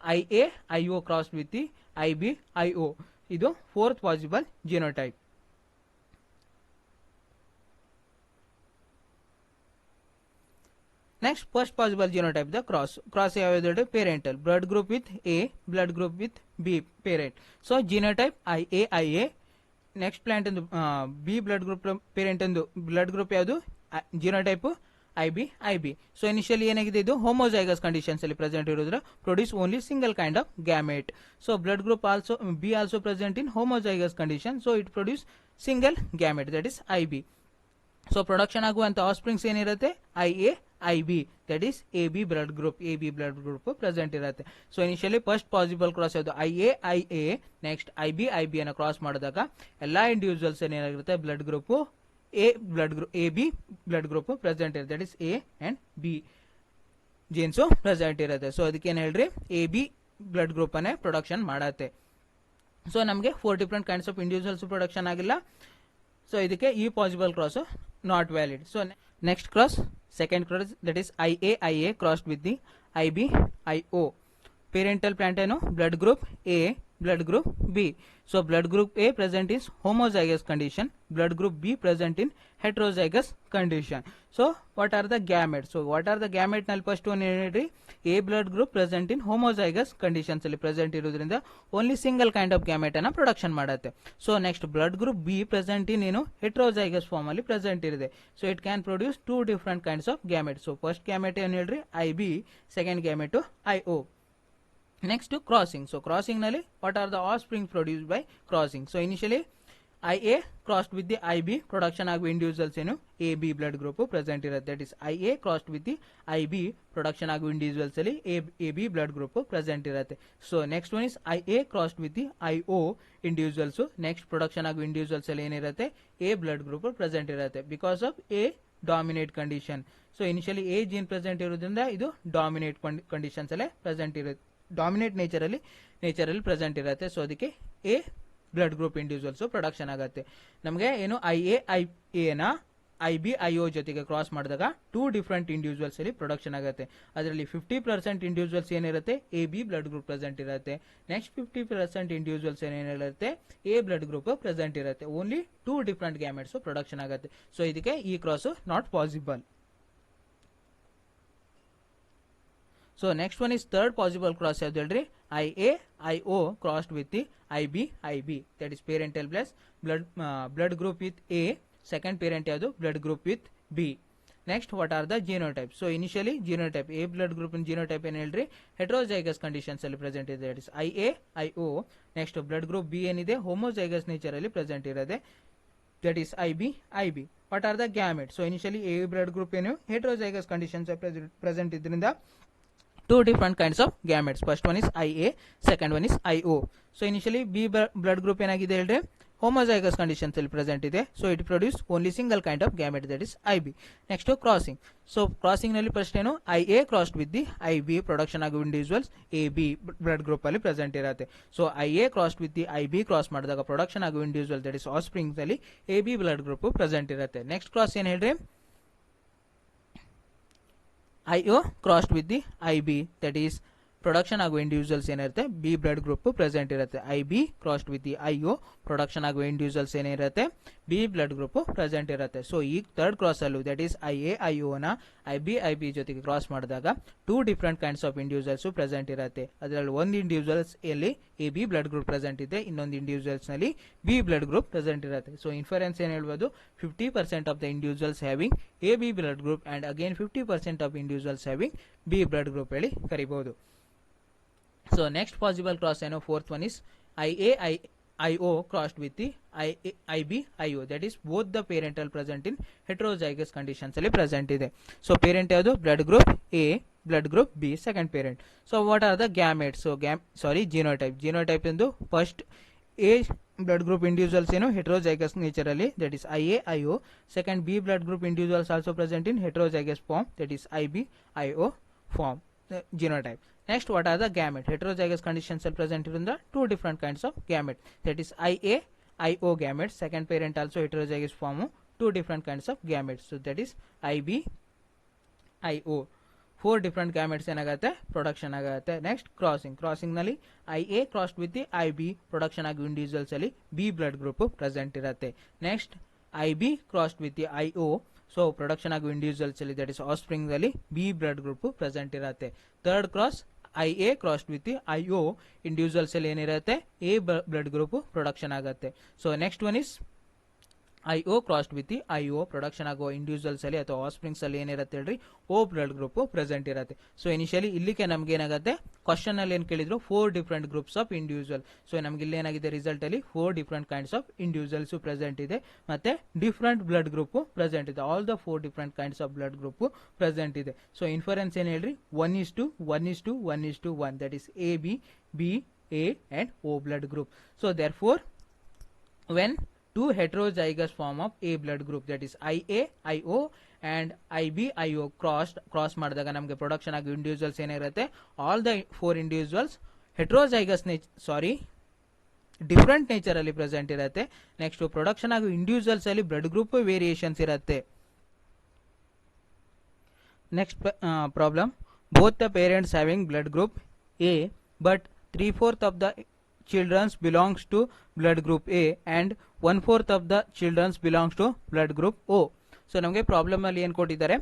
IAIO crossed with the IBIO, ಇದು fourth possible genotype. Next, first possible genotype, the cross ಯಾವ್ದು? parental, blood group with A, blood group with B parent. So genotype IA. Next plant and B blood group parent and blood group ಯಾವುದು? genotype IB. So initially ಏನಾಗಿದೆ? ಇದು homozygous conditions ಅಲ್ಲಿ present ಇರೋದ್ರ produce only single kind of gamete. So blood group also B also present in homozygous condition, so it produce single gamete, that is IB. So production ಆಗುವಂತ offsprings ಏನಿರುತ್ತೆ? IAIB, that is AB blood group present ಇರುತ್ತೆ. So initially first possible cross ಯಾವುದು? IA next IB ಅನ್ನು cross ಮಾಡಿದಾಗ ಎಲ್ಲಾ individuals ಏನಾಗಿರುತ್ತೆ? Blood group AB blood group present ಇರುತ್ತೆ, that is A and B genes present ಇರುತ್ತೆ. So ಅದಕ್ಕೆ ಏನ್ ಹೇಳ್ರಿ? AB ಬ್ಲಡ್ ಗ್ರೂಪ್ ಅನ್ನೇ ಪ್ರೊಡಕ್ಷನ್ ಮಾಡತ್ತೆ. ಸೊ ನಮಗೆ 4 different kinds of individuals production ಆಗಿಲ್ಲ. ಸೊ ಇದಕ್ಕೆ ಈ possible cross not valid. So next cross, second cross, that is IA crossed with the IBIO. Parental plant ಏನು? Blood group A, blood group B. So blood group A present is homozygous condition, blood group B present in heterozygous condition. So what are the gametes? So what are the gametes ನಲ್ಲಿ first one ಏನ್ರಿ? A blood group present in homozygous conditions ಅಲ್ಲಿ present ಇರೋದ್ರಿಂದ only single kind of gamete ಅನ್ನ production ಮಾಡುತ್ತೆ. So next blood group B present in ಏನು? ಹೆಟ್ರೋಜೈಗಸ್ form ಅಲ್ಲಿ present ಇರುತ್ತೆ. So it can produce 2 different kinds of gamete. So first gamete ಏನ್ ಹೇಳ್ರಿ? IB, second gamete IO. Next to crossing. So crossing nali what are the offspring produced by crossing? So initially IA crossed with the IB, production ಆಗುವ individuals ಏನು? AB blood group present ಇರುತ್ತೆ, that is IA crossed with the IB, production ಆಗುವ individuals ಅಲ್ಲಿ AB blood group present ಇರುತ್ತೆ. So next one is IA crossed with the IO individuals, next production ಆಗುವ individuals ಅಲ್ಲಿ ಏನಿರುತ್ತೆ? A blood group present ಇರುತ್ತೆ because of A dominate condition. So initially A gene present ಇರೋದ್ರಿಂದ ಇದು dominate conditions ಅಲ್ಲೇ present ಇರುತ್ತೆ, dominate ನೇಚರಲ್ಲಿ present ಇರುತ್ತೆ. So ಅದಕ್ಕೆ A blood group individuals production ಆಗುತ್ತೆ. ನಮಗೆ ಏನು IA IBIO ಜೊತೆಗೆ ಕ್ರಾಸ್ ಮಾಡಿದಾಗ 2 ಡಿಫರೆಂಟ್ ಇಂಡಿವಿಜುವಲ್ಸ್ ಅಲ್ಲಿ ಪ್ರೊಡಕ್ಷನ್ ಆಗುತ್ತೆ. ಅದರಲ್ಲಿ 50% ಇಂಡಿವಿಜುವಲ್ಸ್ ಏನಿರುತ್ತೆ? AB ಬ್ಲಡ್ ಗ್ರೂಪ್ ಪ್ರೆಸೆಂಟ್ ಇರುತ್ತೆ. ನೆಕ್ಸ್ಟ್ 50% ಇಂಡಿವಿಜುವಲ್ಸ್ ಏನಿರುತ್ತೆ? A ಬ್ಲಡ್ ಗ್ರೂಪ್ ಪ್ರೆಸೆಂಟ್ ಇರುತ್ತೆ. ಓನ್ಲಿ 2 ಡಿಫರೆಂಟ್ ಗ್ಯಾಮೆಟ್ಸ್ ಪ್ರೊಡಕ್ಷನ್ ಆಗುತ್ತೆ. ಸೊ ಇದಕ್ಕೆ ಈ cross not possible. So next one is third possible cross ಯಾವ್ದು ಹೇಳ್ರಿ? IAIO crossed with the IBIB, that is parental plus blood group with A, second parent ಯಾವ್ದು? blood group with B. Next, what are the genotypes? So initially genotype A blood group in genotype ಏನು ಹೇಳ್ರಿ? heterozygous conditions ಅಲ್ಲಿ present ಇದೆ, that is IAIO. next blood group B ಏನಿದೆ? homozygous nature ಅಲ್ಲಿ present ಇರುತ್ತೆ, that is IBIB. what are the gametes? So initially A blood group ಏನು? heterozygous conditions present ಇದರಿಂದ 2 different kinds of gametes. First one is IA, second one is IO. So initially B blood group ಏನಾಗಿದೆ ಹೇಳ್ರಿ? homozygous conditions ಅಲ್ಲಿ present ಇದೆ. So it produce only single kind of gamete, that is IB. Next crossing. So crossing ನಲ್ಲಿ first ಏನು? IA crossed with the IB, production ಆಗುವ individuals AB blood group ಅಲ್ಲಿ present ಇರುತ್ತೆ. So IA crossed with the IB cross ಮಾಡಿದಾಗ production ಆಗುವ individual, that is ಆಫ್ಸ್ಪ್ರಿಂಗ್ಸ್ ಅಲ್ಲಿ AB blood group present ಇರುತ್ತೆ. Next cross ಏನ್ ಹೇಳ್ರಿ? IO crossed with the IB, that is production ಆಗುವ ಇಂಡಿವಿಜುವಲ್ಸ್ ಏನಿರುತ್ತೆ? B ಬ್ಲಡ್ ಗ್ರೂಪ್ ಪ್ರೆಸೆಂಟ್ ಇರುತ್ತೆ. IB crossed with the IO, production ಆಗುವ ಇಂಡಿವಿಜುವಲ್ಸ್ ಏನಿರುತ್ತೆ? B ಬ್ಲಡ್ ಗ್ರೂಪ್ ಪ್ರೆಸೆಂಟ್ ಇರುತ್ತೆ. ಸೊ ಈ ಥರ್ಡ್ ಕ್ರಾಸ್ ಅಲ್ಲೂ, ದಟ್ ಈಸ್ IAIO ನ IBIB ಜೊತೆಗೆ ಕ್ರಾಸ್ ಮಾಡಿದಾಗ 2 different kinds of individuals present ಇರುತ್ತೆ. ಅದರಲ್ಲಿ ಒಂದು ಇಂಡಿವಿಜುವಲ್ಸ್ ಅಲ್ಲಿ AB ಬ್ಲಡ್ ಗ್ರೂಪ್ ಪ್ರೆಸೆಂಟ್ ಇದೆ, ಇನ್ನೊಂದು ಇಂಡಿವಿಜುವಲ್ಸ್ ನಲ್ಲಿ B ಬ್ಲಡ್ ಗ್ರೂಪ್ ಪ್ರೆಸೆಂಟ್ ಇರುತ್ತೆ. ಸೊ ಇನ್ಫರೆನ್ಸ್ ಏನ್ ಹೇಳ್ಬೋದು? 50% of the individuals having AB blood group and again 50% of individuals having B blood group ಹೇಳಿ ಕರಿಬಹುದು. So next possible cross ಏನು? fourth one is IAIO crossed with the IBIO, that is both the parental present in heterozygous conditions ಅಲ್ಲಿ present ಇದೆ. So parent ಯಾವುದು? Blood group A, blood group B, second parent. So what are the gametes? So genotype ಎಂದು first A blood group individuals heterozygous nature alli, that is IA IO. Second B blood group individuals also present in heterozygous form, that is IB IO form, genotype. Next, what are the gamete? Heterozygous conditions are present in the two different kinds of gamete, that is IA IO gametes. Second parent also heterozygous form, two different kinds of gametes, so that is IB IO. Four different gametes ಏನಾಗುತ್ತೆ production ಆಗುತ್ತೆ. Next crossing ನಲ್ಲಿ IA crossed with the IB production ಆಗಿ individuals ಅಲ್ಲಿ B blood group present ಇರುತ್ತೆ. Next IB crossed with the IO, so production ಆಗಿ individuals ಅಲ್ಲಿ that is ಆಫ್ಸ್ಪ್ರಿಂಗ್ ಅಲ್ಲಿ B blood group present ಇರುತ್ತೆ. Third cross IA crossed with the IO individuals ಅಲ್ಲಿ ಏನಿರುತ್ತೆ A blood group production ಆಗುತ್ತೆ. So next one is IO crossed with the IO production ಆಗೋ individuals ಅಲ್ಲಿ ಅಥವಾ ಆಫ್ಸ್ಪ್ರಿಂಗ್ಸ್ ಅಲ್ಲಿ ಏನಿರುತ್ತೆ ಹೇಳ್ರಿ O ಬ್ಲಡ್ ಗ್ರೂಪ್ ಪ್ರೆಸೆಂಟ್ ಇರುತ್ತೆ. ಸೊ ಇನಿಷಿಯಲಿ ಇಲ್ಲಿಗೆ ನಮ್ಗೆ ಏನಾಗುತ್ತೆ ಕ್ವಶನ್ ಅಲ್ಲಿ ಏನ್ ಕೇಳಿದ್ರು 4 different groups of individual. So ನಮ್ಗೆ ಇಲ್ಲಿ ಏನಾಗಿದೆ ರಿಸಲ್ಟ್ ಅಲ್ಲಿ 4 different kinds of individuals present ಇದೆ ಮತ್ತೆ ಡಿಫರೆಂಟ್ ಬ್ಲಡ್ ಗ್ರೂಪ್ ಪ್ರೆಸೆಂಟ್ ಇದೆ. All the 4 different kinds of blood group present ಇದೆ. ಸೊ ಇನ್ಫರೆನ್ಸ್ ಏನ್ ಹೇಳ್ರಿ 1:1:1:1, that is AB B A and O blood group. So therefore when two heterozygous form of A blood group, that is IA IO and IB IO cross ಮಾಡಿದಾಗ ನಮಗೆ production ಆಗಿ individuals ಏನಿರುತ್ತೆ all the 4 individuals heterozygous different nature ಅಲ್ಲಿ present ಇರುತ್ತೆ. Next production ಆಗಿ individuals ಅಲ್ಲಿ blood group variations ಇರುತ್ತೆ. Next problem, both the parents having blood group A but 3/4 of the children belongs to blood group A and 1/4 of the children belongs to blood group O. So ನಮಗೆ problem ಅಲ್ಲಿ ಏನು ಕೊಟ್ಟಿದ್ದಾರೆ,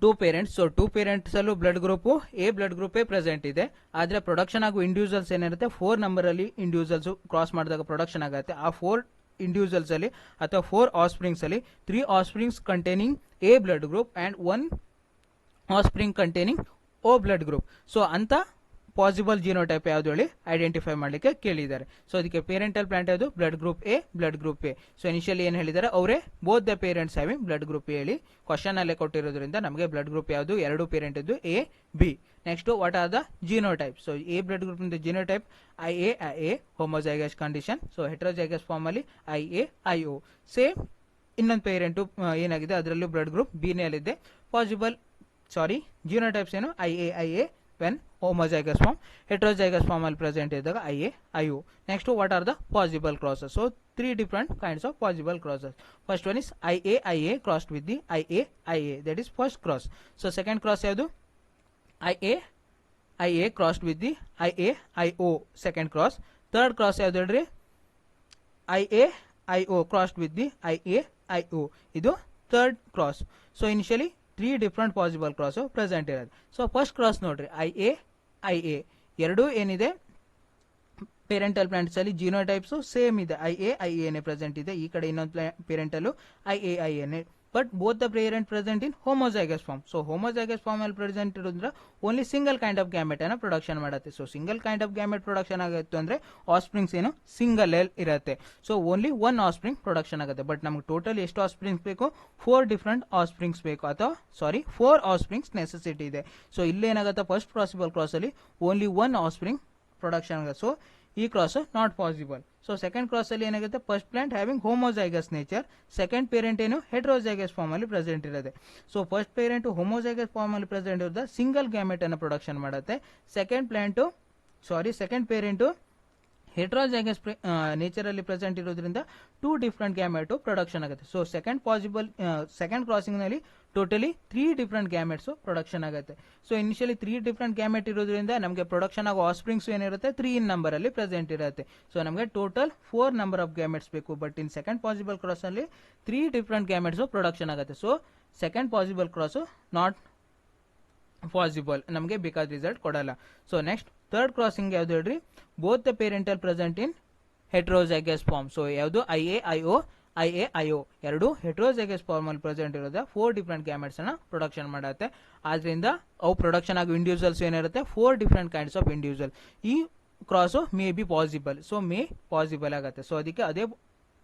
two parents. So two parents ಅಲ್ಲೂ blood group A blood group present ಇದೆ. ಆದ್ರೆ production ಆಗೋ individuals ಏನಿರುತ್ತೆ 4 number ಅಲ್ಲಿ ಇಂಡಿವಿಜುವಲ್ಸ್ ಕ್ರಾಸ್ ಮಾಡಿದಾಗ ಪ್ರೊಡಕ್ಷನ್ ಆಗುತ್ತೆ. ಆ 4 ಇಂಡಿವಿಜುವಲ್ಸ್ ಅಲ್ಲಿ ಅಥವಾ 4 ಆಫ್ಸ್ಪ್ರಿಂಗ್ಸ್ ಅಲ್ಲಿ 3 offsprings containing A blood group and 1 offspring containing O blood group. So ಅಂತ ಪಾಸಿಬಲ್ ಜಿನೋಟೈಪ್ ಯಾವ್ದು ಹೇಳಿ ಐಡೆಂಟಿಫೈ ಮಾಡಲಿಕ್ಕೆ ಕೇಳಿದ್ದಾರೆ. ಸೊ ಅದಕ್ಕೆ ಪೇರೆಂಟಲ್ ಪ್ಲಾಂಟ್ ಯಾವುದು blood group A blood group A. So initially ಏನು ಹೇಳಿದ್ದಾರೆ ಅವರೇ both the parents having blood group A ಹೇಳಿ ಕ್ವಶನ್ ಅಲ್ಲೇ ಕೊಟ್ಟಿರೋದ್ರಿಂದ ನಮಗೆ ಬ್ಲಡ್ ಗ್ರೂಪ್ ಯಾವುದು ಎರಡು ಪೇರೆಂಟ್ ಇದ್ದು A B. Next what are the genotype? So A blood group ಇಂದ genotype IA homozygous condition. So heterozygous form ಅಲ್ಲಿ IA IO. ಸೇಮ್ ಇನ್ನೊಂದು ಪೇರೆಂಟು ಏನಾಗಿದೆ ಅದರಲ್ಲೂ ಬ್ಲಡ್ ಗ್ರೂಪ್ B ನೇಲಿದೆ. ಪಾಸಿಬಲ್ ಜಿನೋಟೈಪ್ಸ್ ಏನು IA when homozygous form, heterozygous form ಅಲ್ಲಿ present ಇದ್ದಾಗ IA IO. Next what are the possible crosses? So 3 different kinds of possible crosses. First one is IA crossed with the IA, that is first cross. So second cross ಯಾವುದು IA crossed with the IO, second cross. Third cross ಯಾವ್ದು ಹೇಳ್ರಿ IO crossed with the IO, ಇದು third cross. So initially 3 different possible cross present ಇರೋದು. So first cross ನೋಡ್ರಿ IA ಎರಡು ಏನಿದೆ parental plants ಅಲ್ಲಿ genotypes same ಇದೆ. IA ಪ್ರೆಸೆಂಟ್ ಇದೆ. ಈ ಕಡೆ ಇನ್ನೊಂದು ಪೇರೆಂಟಲ್ಲೂ IA but both the parent present in homozygous form. So homozygous form ಅಲ್ಲಿ ಪ್ರೆಸೆಂಟ್ ಇರೋದ್ರ only single kind of gamete ಅನ್ನ ಪ್ರೊಡಕ್ಷನ್ ಮಾಡುತ್ತೆ. So single kind of gamete production ಆಗುತ್ತೆ ಅಂದ್ರೆ ಆಫ್ಸ್ಪ್ರಿಂಗ್ಸ್ ಏನು ಸಿಂಗಲ್ ಎಲ್ ಇರುತ್ತೆ. ಸೊ ಓನ್ಲಿ 1 ಆಫ್ಸ್ಪ್ರಿಂಗ್ ಪ್ರೊಡಕ್ಷನ್ ಆಗುತ್ತೆ. ಬಟ್ ನಮ್ಗೆ ಟೋಟಲ್ ಎಷ್ಟು ಆಫ್ಸ್ಪ್ರಿಂಗ್ಸ್ ಬೇಕು? 4 ಡಿಫರೆಂಟ್ ಆಫ್ಸ್ಪ್ರಿಂಗ್ಸ್ ಬೇಕು, ಅಥವಾ 4 ಆಫ್ಸ್ಪ್ರಿಂಗ್ಸ್ ನೆಸೆಸಿಟಿ ಇದೆ. ಸೊ ಇಲ್ಲೇನಾಗುತ್ತೆ ಫಸ್ಟ್ ಪಾಸಿಬಲ್ ಕ್ರಾಸ್ ಅಲ್ಲಿ ಓನ್ಲಿ 1 ಆಫ್ಸ್ಪ್ರಿಂಗ್ ಪ್ರೊಡಕ್ಷನ್ ಆಗುತ್ತೆ. ಸೊ ಈ cross not possible. So second cross ಅಲ್ಲಿ ಏನಾಗುತ್ತೆ first plant having homozygous nature, second parent ಏನು ಹೆಟ್ರೋಜೈಗಸ್ ಫಾರ್ಮ್ ಅಲ್ಲಿ ಪ್ರೆಸೆಂಟ್ ಇರುತ್ತೆ. ಸೊ ಫಸ್ಟ್ ಪೇರೆಂಟ್ ಹೋಮೋಜೈಗಸ್ ಫಾರ್ಮ್ ಅಲ್ಲಿ ಪ್ರೆಸೆಂಟ್ ಇರೋದ ಸಿಂಗಲ್ ಗ್ಯಾಮೆಟ್ ಅನ್ನು ಪ್ರೊಡಕ್ಷನ್ ಮಾಡುತ್ತೆ. ಸೆಕೆಂಡ್ ಪೇರೆಂಟ್ ಹೆಟ್ರೋಜೈಗಸ್ ನೇಚರ್ ಅಲ್ಲಿ ಪ್ರೆಸೆಂಟ್ ಇರೋದ್ರಿಂದ 2 ಡಿಫರೆಂಟ್ ಗ್ಯಾಮೆಟ್ ಪ್ರೊಡಕ್ಷನ್ ಆಗುತ್ತೆ. ಸೊ ಸೆಕೆಂಡ್ ಕ್ರಾಸಿಂಗ್ ನಲ್ಲಿ ಟೋಟಲಿ 3 ಡಿಫರೆಂಟ್ ಗ್ಯಾಮೆಟ್ಸ್ ಪ್ರೊಡಕ್ಷನ್ ಆಗುತ್ತೆ. ಸೊ ಇನಿಷಿಯಲಿ 3 ಡಿಫರೆಂಟ್ ಗ್ಯಾಮೆಟ್ ಇರೋದ್ರಿಂದ ನಮಗೆ ಪ್ರೊಡಕ್ಷನ್ ಆಗೋ ಆಫ್ಸ್ಪ್ರಿಂಗ್ಸ್ ಏನಿರುತ್ತೆ 3 ಇನ್ ನಂಬರ್ ಅಲ್ಲಿ ಪ್ರೆಸೆಂಟ್ ಇರುತ್ತೆ. ಸೊ ನಮಗೆ ಟೋಟಲ್ 4 ನಂಬರ್ ಆಫ್ ಗ್ಯಾಮೆಟ್ಸ್ ಬೇಕು. But in second possible cross ಅಲ್ಲಿ 3 ಡಿಫರೆಂಟ್ ಗ್ಯಾಮೆಟ್ಸ್ ಪ್ರೊಡಕ್ಷನ್ ಆಗುತ್ತೆ. So second possible cross not possible, ನಮಗೆ ಬೇಕಾದ ರಿಸಲ್ಟ್ ಕೊಡಲ್ಲ. ಸೊ ನೆಕ್ಸ್ಟ್ ಥರ್ಡ್ ಕ್ರಾಸಿಂಗ್ ಯಾವ್ದು ಹೇಳ್ರಿ both the parental present in heterozygous form. So ಯಾವುದು IA IO ಎರಡು ಹೆಟ್ರೋಜೈಗಸ್ ಫಾರ್ಮ್ ಅಲ್ಲಿ ಪ್ರೆಸೆಂಟ್ ಇರೋದ 4 ಡಿಫರೆಂಟ್ ಗ್ಯಾಮೆಟ್ಸ್ ಅನ್ನ ಪ್ರೊಡಕ್ಷನ್ ಮಾಡುತ್ತೆ. ಆದ್ರಿಂದ ಅವು ಪ್ರೊಡಕ್ಷನ್ ಆಗೋ ಇಂಡಿವಿಜುವಲ್ಸ್ ಏನಿರುತ್ತೆ 4 ಡಿಫರೆಂಟ್ ಕೈಂಡ್ಸ್ ಆಫ್ ಇಂಡಿವಿಜುವಲ್. ಈ cross may be possible, so possible ಆಗುತ್ತೆ. ಸೊ ಅದಕ್ಕೆ ಅದೇ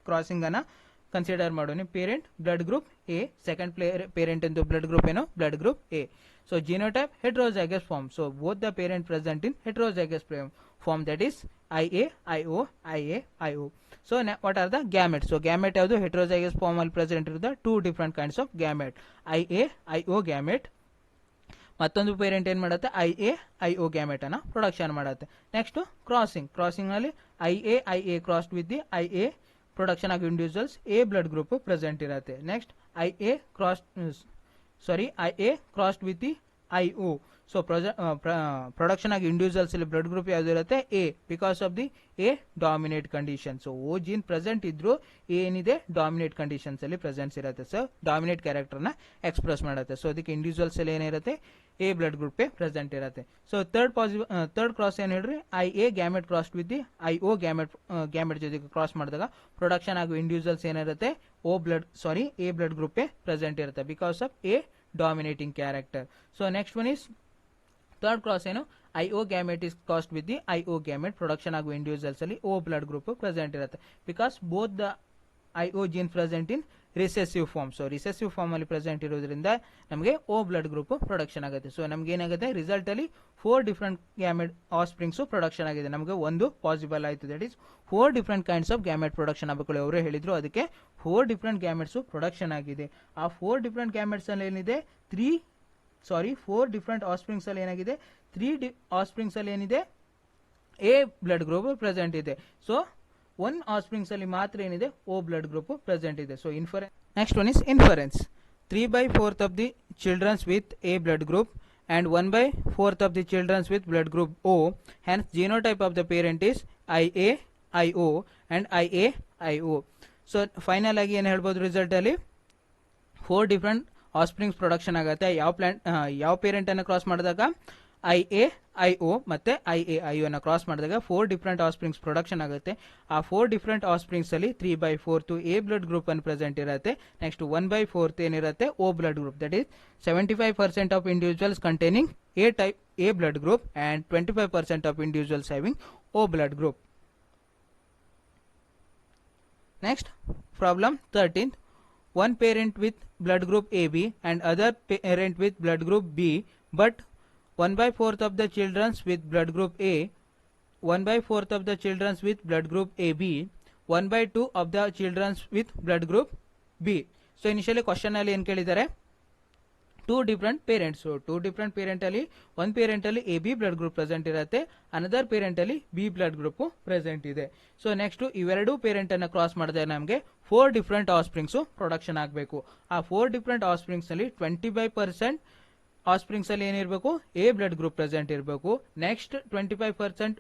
ಕ್ರಾಸಿಂಗ್ ಅನ್ನ ಕನ್ಸಿಡರ್ ಮಾಡೋಣ. Parent blood group A, second parent ಎಂದು ಬ್ಲಡ್ ಗ್ರೂಪ್ ಏನು blood group A. So genotype heterozygous form. So both the parent present in heterozygous form, that is IA, IO, IA, IO. So what are the gametes? So gamete ಯಾವುದು heterozygous form ಅಲ್ಲಿ present ಇರೋದು two different kinds of gamete, IA, IO gamete. ಮತ್ತೊಂದು parent ಏನ್ ಮಾಡುತ್ತೆ IA, IO gamete ಅನ್ನ production ಮಾಡುತ್ತೆ. Next crossing ನಲ್ಲಿ IA crossed with the IA production ಆಗಿ individuals A blood group present ಇರುತ್ತೆ. Next IA crossed with the IO. So production ಆಗಿ individuals ಅಲ್ಲಿ ಬ್ಲಡ್ ಗ್ರೂಪ್ ಯಾವ್ದು ಇರುತ್ತೆ A, because of the A dominate condition. So O gene present ಇದ್ರು ಏನಿದೆ dominate conditions ಅಲ್ಲಿ presence ಇರುತ್ತೆ. ಸೊ ಡಾಮಿನೇಟ್ ಕ್ಯಾರೆಕ್ಟರ್ ನ ಎಕ್ಸ್ಪ್ರೆಸ್ ಮಾಡುತ್ತೆ. ಸೊ ಅದಕ್ಕೆ ಇಂಡಿವಿಜುವಲ್ಸ್ ಅಲ್ಲಿ ಏನಿರುತ್ತೆ ಎ ಬ್ಲಡ್ ಗ್ರೂಪ್ ಪ್ರೆಸೆಂಟ್ ಇರುತ್ತೆ. ಸೊ ಥರ್ಡ್ ಕ್ರಾಸ್ ಏನ್ ಹೇಳ್ರಿ IA gamete cross with the IO gamete ಜೊತೆಗೆ ಕ್ರಾಸ್ ಮಾಡಿದಾಗ ಪ್ರೊಡಕ್ಷನ್ ಆಗಿ ಇಂಡಿವಿಜುವಲ್ಸ್ ಏನಿರುತ್ತೆ ಎ ಬ್ಲಡ್ ಗ್ರೂಪ್ ಪ್ರೆಸೆಂಟ್ ಇರುತ್ತೆ because of A dominating character. So next one is third cross ಏನು IO gamete is crossed with the IO gamete production ಆಗುವ individuals ಅಲ್ಲಿ O blood group present ಇರುತ್ತೆ because both the IO gene present in recessive form. So recessive form ಅಲ್ಲಿ present ಇರೋದ್ರಿಂದ ನಮಗೆ O blood group production ಆಗುತ್ತೆ. So ನಮ್ಗೆ ಏನಾಗುತ್ತೆ result ಅಲ್ಲಿ 4 ಡಿಫ್ರೆಂಟ್ ಗ್ಯಾಮೆಟ್ ಆಫ್ಸ್ಪ್ರಿಂಗ್ಸ್ ಪ್ರೊಡಕ್ಷನ್ ಆಗಿದೆ. ನಮಗೆ ಒಂದು ಪಾಸಿಬಲ್ ಆಯಿತು, that is 4 different kinds of gamete production ಆಗಬೇಕು ಅವರು ಹೇಳಿದ್ರು. ಅದಕ್ಕೆ 4 ಡಿಫ್ರೆಂಟ್ ಗ್ಯಾಮೆಟ್ಸ್ ಪ್ರೊಡಕ್ಷನ್ ಆಗಿದೆ. ಆ 4 ಡಿಫ್ರೆಂಟ್ ಗ್ಯಾಮೆಟ್ಸ್ ಅಲ್ಲಿ ಏನಿದೆ 4 ಡಿಫ್ರೆಂಟ್ ಆಫ್ಸ್ಪ್ರಿಂಗ್ಸ್ ಅಲ್ಲಿ ಏನಾಗಿದೆ 3 ಆಫ್ಸ್ಪ್ರಿಂಗ್ಸ್ ಅಲ್ಲಿ ಏನಿದೆ ಎ ಬ್ಲಡ್ ಗ್ರೂಪ್ ಪ್ರೆಸೆಂಟ್ ಇದೆ. ಸೊ 1 ಆಫ್ಸ್ಪ್ರಿಂಗ್ಸ್ ಅಲ್ಲಿ ಮಾತ್ರ ಏನಿದೆ O ಬ್ಲಡ್ ಗ್ರೂಪ್ ಪ್ರೆಸೆಂಟ್ ಇದೆ. So next one is inference. 3/4 of the childrens with A blood group and 1/4 of the children with blood group O. Hence genotype of the parent is IA, IO and IA, IO. So final ಆಗಿ ಏನು ಹೇಳ್ಬೋದು result ಅಲ್ಲಿ 4 different offsprings production ಆಗುತ್ತೆ. ಯಾವ parent ಅನ್ನು cross ಮಾಡಿದಾಗ IA, IO ಮತ್ತೆ IA, IO ಅನ್ನು ಕ್ರಾಸ್ ಮಾಡಿದಾಗ 4 ಡಿಫ್ರೆಂಟ್ ಆಫ್ಸ್ಪ್ರಿಂಗ್ಸ್ ಪ್ರೊಡಕ್ಷನ್ ಆಗುತ್ತೆ. ಆ 4 ಡಿಫ್ರೆಂಟ್ ಆಫ್ಸ್ಪ್ರಿಂಗ್ಸ್ ಅಲ್ಲಿ 3/4 ಎ ಬ್ಲಡ್ ಗ್ರೂಪ್ ಅನ್ನು ಪ್ರೆಸೆಂಟ್ ಇರುತ್ತೆ. ನೆಕ್ಸ್ಟ್ 1/4 ಏನಿರುತ್ತೆ O blood group, that is 75% of individuals containing A type A blood group and 25% of individuals having O blood group. Next problem 13. One parent with blood group AB and other parent with blood group B, but 1/4 of the children with blood group A, 1/4 of the children with blood group AB, 1/2 of the children with blood group B. So initially question ಅಲ್ಲಿ ಏನು ಕೇಳಿದ್ದಾರೆ 2 different parents. 2 different parent ಅಲ್ಲಿ ಒಂದು parent ಅಲ್ಲಿ AB blood group present ಇರುತ್ತೆ, another parent ಅಲ್ಲಿ B blood group present ಇದೆ. So next ಇವೆರಡು ಪೇರೆಂಟ್ ಅನ್ನ ಕ್ರಾಸ್ ಮಾಡಿದ್ರೆ ನಮಗೆ 4 ಡಿಫ್ರೆಂಟ್ ಆಫ್ಸ್ಪ್ರಿಂಗ್ಸ್ ಪ್ರೊಡಕ್ಷನ್ ಆಗಬೇಕು. ಆ 4 ಡಿಫ್ರೆಂಟ್ ಆಫ್ಸ್ಪ್ರಿಂಗ್ಸ್ ಅಲ್ಲಿ 25% ಆಫ್ಸ್ಪ್ರಿಂಗ್ಸ್ ಅಲ್ಲಿ ಏನಿರಬೇಕು ಎ ಬ್ಲಡ್ ಗ್ರೂಪ್ ಪ್ರೆಸೆಂಟ್ ಇರಬೇಕು. ನೆಕ್ಸ್ಟ್ 25%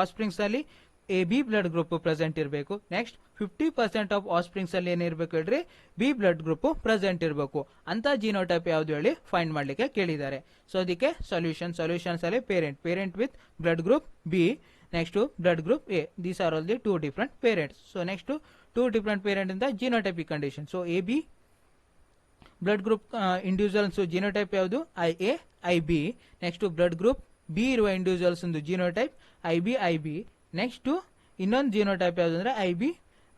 ಆಫ್ಸ್ಪ್ರಿಂಗ್ಸ್ ಅಲ್ಲಿ AB ಬ್ಲಡ್ ಗ್ರೂಪ್ ಪ್ರೆಸೆಂಟ್ ಇರಬೇಕು. ನೆಕ್ಸ್ಟ್ 50% ಆಫ್ ಆಫ್ಸ್ಪ್ರಿಂಗ್ಸ್ ಅಲ್ಲಿ ಏನಿರಬೇಕು ಹೇಳ್ರಿ B ಬ್ಲಡ್ ಗ್ರೂಪ್ ಪ್ರೆಸೆಂಟ್ ಇರಬೇಕು. ಅಂತ ಜಿನೋಟೈಪ್ ಯಾವ್ದು ಹೇಳಿ ಫೈಂಡ್ ಮಾಡ್ಲಿಕ್ಕೆ ಕೇಳಿದ್ದಾರೆ. ಸೊ ಅದಕ್ಕೆ ಸೊಲ್ಯೂಷನ್ಸ್ ಅಲ್ಲಿ parent with blood group B, next blood group A. These are all the 2 different parents. So next 2 different parent ಇಂದ genotypic condition. So AB blood group individuals genotype ಯಾವುದು IA, IB. Next blood group B ಇರುವ individuals ಒಂದು genotype IB, IB. Next ಇನ್ನೊಂದು genotype ಯಾವುದು ಅಂದ್ರೆ IB,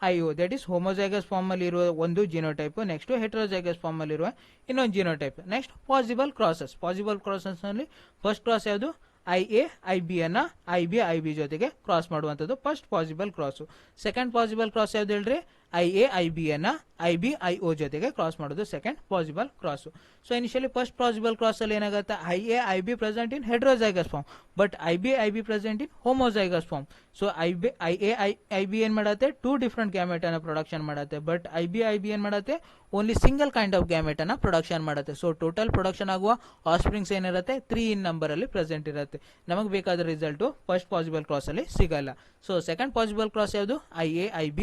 IO, that is homozygous form ಅಲ್ಲಿ ಇರುವ ಒಂದು ಜಿನೋಟೈಪ್. ನೆಕ್ಸ್ಟ್ ಹೆಟರೋಜೈಗಸ್ ಫಾರ್ಮ್ ಅಲ್ಲಿ ಇರುವ ಇನ್ನೊಂದು ಜಿನೋಟೈಪ್. ನೆಕ್ಸ್ಟ್ ಪಾಸಿಬಲ್ ಕ್ರಾಸಸ್ ನಲ್ಲಿ ಫಸ್ಟ್ ಕ್ರಾಸ್ ಯಾವುದು IA, IB ಅನ್ನ IB, IB ಜೊತೆಗೆ ಕ್ರಾಸ್ ಮಾಡುವಂತದ್ದು first possible cross. Second possible cross ಯಾವ್ದು ಹೇಳ್ರಿ IA, IB ಅನ್ನ IB, IO ಜೊತೆಗೆ ಕ್ರಾಸ್ ಮಾಡೋದು second possible cross. So initially first possible cross ಅಲ್ಲಿ ಏನಾಗುತ್ತೆ IA, IB present in heterozygous form, but IB, IB present in homozygous form. So IA, IB ಏನ್ ಮಾಡತ್ತೆ 2 different gamete ಅನ್ನ production ಮಾಡತ್ತೆ, but IB, IB ಏನ್ ಮಾಡತ್ತೆ only single kind of gamete ಅನ್ನ production ಮಾಡುತ್ತೆ. ಸೊ ಟೋಟಲ್ ಪ್ರೊಡಕ್ಷನ್ ಆಗುವ ಆಫ್ಸ್ಪ್ರಿಂಗ್ಸ್ ಏನಿರುತ್ತೆ 3 ಇನ್ ನಂಬರ್ ಅಲ್ಲಿ ಪ್ರೆಸೆಂಟ್ ಇರುತ್ತೆ. ನಮಗೆ ಬೇಕಾದ ರಿಸಲ್ಟ್ ಫಸ್ಟ್ ಪಾಸಿಬಲ್ ಕ್ರಾಸ್ ಅಲ್ಲಿ ಸಿಗಲ್ಲ. ಸೊ ಸೆಕೆಂಡ್ ಪಾಸಿಬಲ್ ಕ್ರಾಸ್ ಯಾವುದು IA, IB,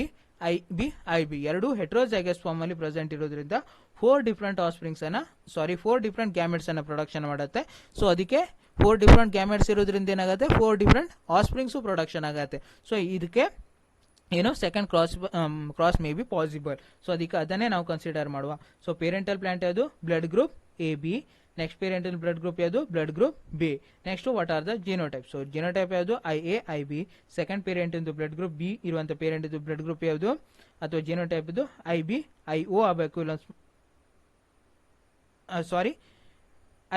IB ಎರಡು ಹೆಟರೋಜೈಗಸ್ ಫಾರ್ಮ್ ಅಲ್ಲಿ ಪ್ರೆಸೆಂಟ್ ಇರೋದ್ರಿಂದ 4 ಡಿಫ್ರೆಂಟ್ ಗ್ಯಾಮೆಟ್ಸ್ ಅನ್ನ ಪ್ರೊಡಕ್ಷನ್ ಮಾಡುತ್ತೆ. ಸೊ ಅದಕ್ಕೆ 4 ಡಿಫ್ರೆಂಟ್ ಗ್ಯಾಮೆಟ್ಸ್ ಇರೋದ್ರಿಂದ ಏನಾಗುತ್ತೆ 4 ಡಿಫ್ರೆಂಟ್ ಆಫ್ಸ್ಪ್ರಿಂಗ್ಸ್ ಪ್ರೊಡಕ್ಷನ್ ಆಗುತ್ತೆ. ಸೊ ಇದಕ್ಕೆ ಏನೋ second cross may be possible. So ಅದಕ್ಕೆ ಅದನ್ನೇ ನಾವು ಕನ್ಸಿಡರ್ ಮಾಡುವ. ಸೊ ಪೇರೆಂಟಲ್ ಪ್ಲಾಂಟ್ ಯಾವುದು blood group AB, next parental blood group ಯಾವುದು blood group B. Next what are the genotype. So genotype ಯಾವುದು IA IB. ಸೆಕೆಂಡ್ ಪೇರೆಂಟ್ ಇಂದು blood group B ಇರುವಂತ parent ಇದು ಬ್ಲಡ್ ಗ್ರೂಪ್ ಯಾವುದು ಅಥವಾ genotype ಇದು IB IO ಆಗಬೇಕು, ಇಲ್ಲ ಸಾರಿ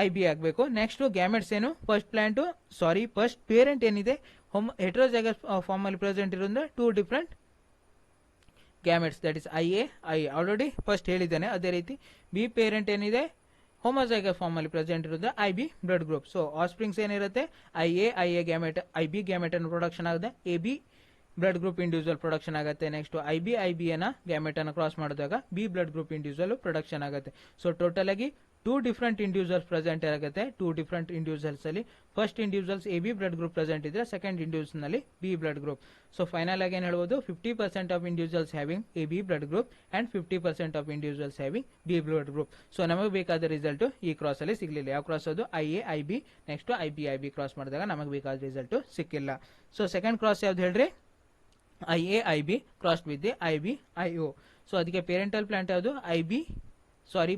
IB ಆಗಬೇಕು. ನೆಕ್ಸ್ಟ್ ಗ್ಯಾಮೆಟ್ಸ್ ಏನು ಫಸ್ಟ್ ಪೇರೆಂಟ್ ಏನಿದೆ ಹೆಟರೋಜೈಗಸ್ ಫಾರ್ಮ್ ಅಲ್ಲಿ ಪ್ರೆಸೆಂಟ್ ಇರೋದ್ರಿಂದ 2 different gametes, that is IA I already first ಹೇಳಿದ್ದೇನೆ. ಅದೇ ರೀತಿ ಬಿ ಪೇರೆಂಟ್ ಏನಿದೆ ಹೋಮೋಜೈಗಸ್ ಫಾರ್ಮ್ ಅಲ್ಲಿ ಪ್ರೆಸೆಂಟ್ ಇರೋದು IB ಬ್ಲಡ್ ಗ್ರೂಪ್. ಸೊ ಆಸ್ಪ್ರಿಂಗ್ಸ್ ಏನಿರುತ್ತೆ IA ಗ್ಯಾಮೆಟ್ IB ಗ್ಯಾಮೆಟ್ ಅನ್ನು ಪ್ರೊಡಕ್ಷನ್ ಆಗುತ್ತೆ, AB blood group individual production ಆಗುತ್ತೆ. ನೆಕ್ಸ್ಟ್ IB ಅನ್ನ ಗ್ಯಾಮೆಟ್ ಅನ್ನು ಕ್ರಾಸ್ ಮಾಡಿದಾಗ B blood group individual production ಆಗುತ್ತೆ. ಸೊ ಟೋಟಲ್ ಆಗಿ 2 ಡಿಫರೆಂಟ್ ಇಂಡಿವಿಜುವಲ್ಸ್ ಪ್ರೆಸೆಂಟ್ ಆಗುತ್ತೆ. 2 ಡಿಫರೆಂಟ್ ಇಂಡಿವಿಜುವಲ್ಸ್ ಅಲ್ಲಿ first individuals AB blood group present ಇದ್ರೆ ಸೆಕೆಂಡ್ ಇಂಡಿವಿಜುವಲ್ಸ್ ನಲ್ಲಿ B blood group. So final ಆಗಿ ಏನ್ ಹೇಳ್ಬೋದು 50% of individuals having AB blood group and 50% of individuals having B blood group. So ನಮಗೆ ಬೇಕಾದ result ಈ ಕ್ರಾಸ್ ಅಲ್ಲಿ ಸಿಗ್ಲಿಲ್ಲ. ಯಾವ ಕ್ರಾಸ್ ಅದು IA IB. Next IB cross ಮಾಡಿದಾಗ ನಮಗೆ ಬೇಕಾದ ರಿಸಲ್ಟ್ ಸಿಕ್ಕಿಲ್ಲ. ಸೊ ಸೆಕೆಂಡ್ ಕ್ರಾಸ್ ಯಾವ್ದು ಹೇಳ್ರಿ IA IB crossed with the IB IO. So ಅದಕ್ಕೆ ಪೇರೆಂಟಲ್ ಪ್ಲಾಂಟ್ ಯಾವುದು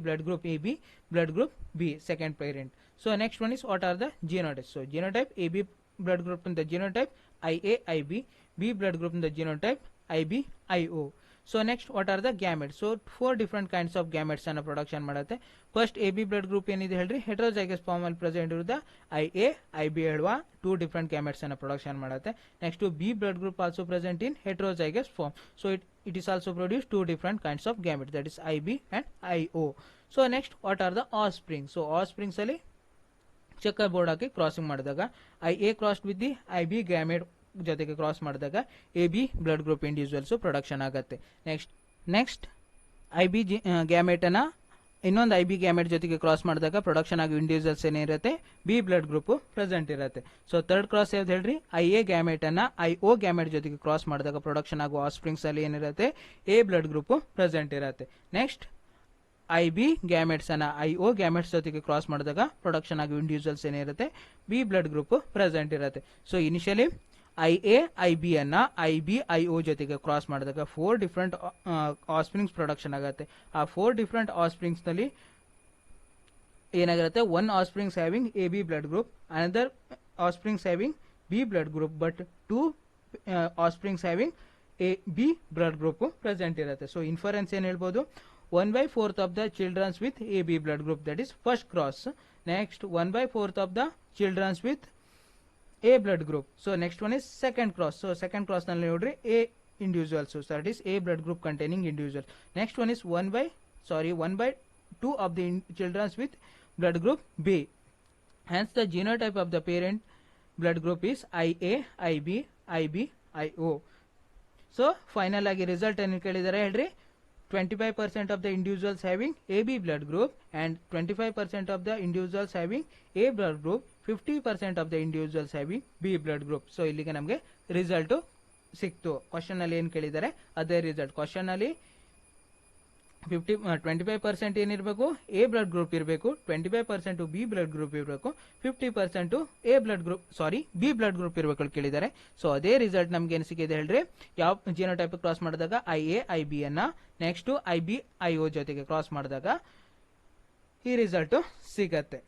blood group AB blood group B second parent. So next one is what are the genotype. So genotype AB blood group ಇಂದ genotype IA IB, B blood group ಇಂದ genotype IB IO. So next what are the gametes. So 4 different kinds of gametes ಅನ್ನು production ಮಾಡುತ್ತೆ. First AB blood group ಏನಿದೆ ಹೇಳ್ರಿ heterozygous form ಅಲ್ಲಿ present ಇರುವುದ IA IB ಹೇಳುವ 2 different gametes ಅನ್ನು production ಮಾಡುತ್ತೆ. Next B blood group also present in heterozygous form. So it is also produce 2 different kinds of gametes, that is IB and IO. So next what are the offspring. So offsprings ಅಲ್ಲಿ checker board ಹಾಕಿ crossing ಮಾಡಿದಾಗ IA crossed with the IB gamete ಜೊತೆಗೆ cross ಮಾಡಿದಾಗ AB blood group individuals production ಆಗುತ್ತೆ. Next IB gamete ಅನ್ನ ಇನ್ನೊಂದು IB gamete ಜೊತೆಗೆ cross ಮಾಡಿದಾಗ production ಆಗಿ ಇಂಡಿವಿಜುವಲ್ಸ್ ಏನಿರುತ್ತೆ ಬಿ ಬ್ಲಡ್ ಗ್ರೂಪ್ ಪ್ರೆಸೆಂಟ್ ಇರುತ್ತೆ. ಸೊ ಥರ್ಡ್ ಕ್ರಾಸ್ ಯಾವ್ದು ಹೇಳ್ರಿ IA ಗ್ಯಾಮೆಟ್ ಅನ್ನ IO ಗ್ಯಾಮೆಟ್ ಜೊತೆಗೆ ಕ್ರಾಸ್ ಮಾಡಿದಾಗ ಪ್ರೊಡಕ್ಷನ್ ಆಗುವ ಆಸ್ಪ್ರಿಂಗ್ಸ್ ಅಲ್ಲಿ ಏನಿರುತ್ತೆ A ಬ್ಲಡ್ ಗ್ರೂಪ್ ಪ್ರೆಸೆಂಟ್ ಇರುತ್ತೆ. ನೆಕ್ಸ್ಟ್ IB ಗ್ಯಾಮೆಟ್ಸ್ ಅನ್ನ IO ಗ್ಯಾಮೆಟ್ಸ್ ಜೊತೆಗೆ ಕ್ರಾಸ್ ಮಾಡಿದಾಗ ಪ್ರೊಡಕ್ಷನ್ ಆಗಿ ಇಂಡಿವಿಜುವಲ್ಸ್ ಏನಿರುತ್ತೆ ಬಿ ಬ್ಲಡ್ ಗ್ರೂಪ್ ಪ್ರೆಸೆಂಟ್ ಇರುತ್ತೆ. ಸೊ ಇನಿಷಿಯಲಿ IA IB ಅನ್ನ IB IO ಜೊತೆಗೆ ಕ್ರಾಸ್ ಮಾಡಿದಾಗ 4 ಡಿಫರೆಂಟ್ ಆಸ್ಪ್ರಿಂಗ್ಸ್ ಪ್ರೊಡಕ್ಷನ್ ಆಗುತ್ತೆ. ಆ 4 ಡಿಫರೆಂಟ್ ಆಸ್ಪ್ರಿಂಗ್ಸ್ ನಲ್ಲಿ ಏನಾಗಿರುತ್ತೆ one offsprings having AB blood group, another offsprings having B blood group, but 2 offsprings having AB blood group present ಇರುತ್ತೆ. So inference ಏನ್ ಹೇಳ್ಬೋದು 1/4 of the children with AB blood group, that is first cross. Next 1/4 of the children with A blood group. So next one is second cross. So second cross nalli nodri A individuals, so that is A blood group containing individual. Next one is 1/2 of the children with blood group B. Hence the genotype of the parent blood group is IA IB IB IO. So final agi result ಏನು ಕೇಳಿದಾರೆ ಹೇಳ್ರಿ 25% of the individuals having AB blood group and 25% of the individuals having A blood group, 50% of the individuals having B blood group. So ಇಲ್ಲಿಗೆ ನಮಗೆ result ಸಿಕ್ತು. Question ಅಲ್ಲಿ ಏನು ಕೇಳಿದ್ದಾರೆ ಅದೇ result. Question ಅಲ್ಲಿ 25% ಏನಿರಬೇಕು A ಬ್ಲಡ್ ಗ್ರೂಪ್ ಇರಬೇಕು, 25% B ಬ್ಲಡ್ ಗ್ರೂಪ್ ಇರಬೇಕು, 50% B ಬ್ಲಡ್ ಗ್ರೂಪ್ ಇರಬೇಕು ಕೇಳಿದ್ದಾರೆ. ಸೊ ಅದೇ ರಿಸಲ್ಟ್ ನಮ್ಗೆ ಏನು ಸಿಕ್ಕಿದೆ ಹೇಳ್ರಿ ಯಾವ ಜಿನೋಟೈಪ್ ಕ್ರಾಸ್ ಮಾಡಿದಾಗ IA IB ಅನ್ನ ನೆಕ್ಸ್ಟ್ IB IO ಜೊತೆಗೆ ಕ್ರಾಸ್ ಮಾಡಿದಾಗ ಈ ರಿಸಲ್ಟ್ ಸಿಗತ್ತೆ.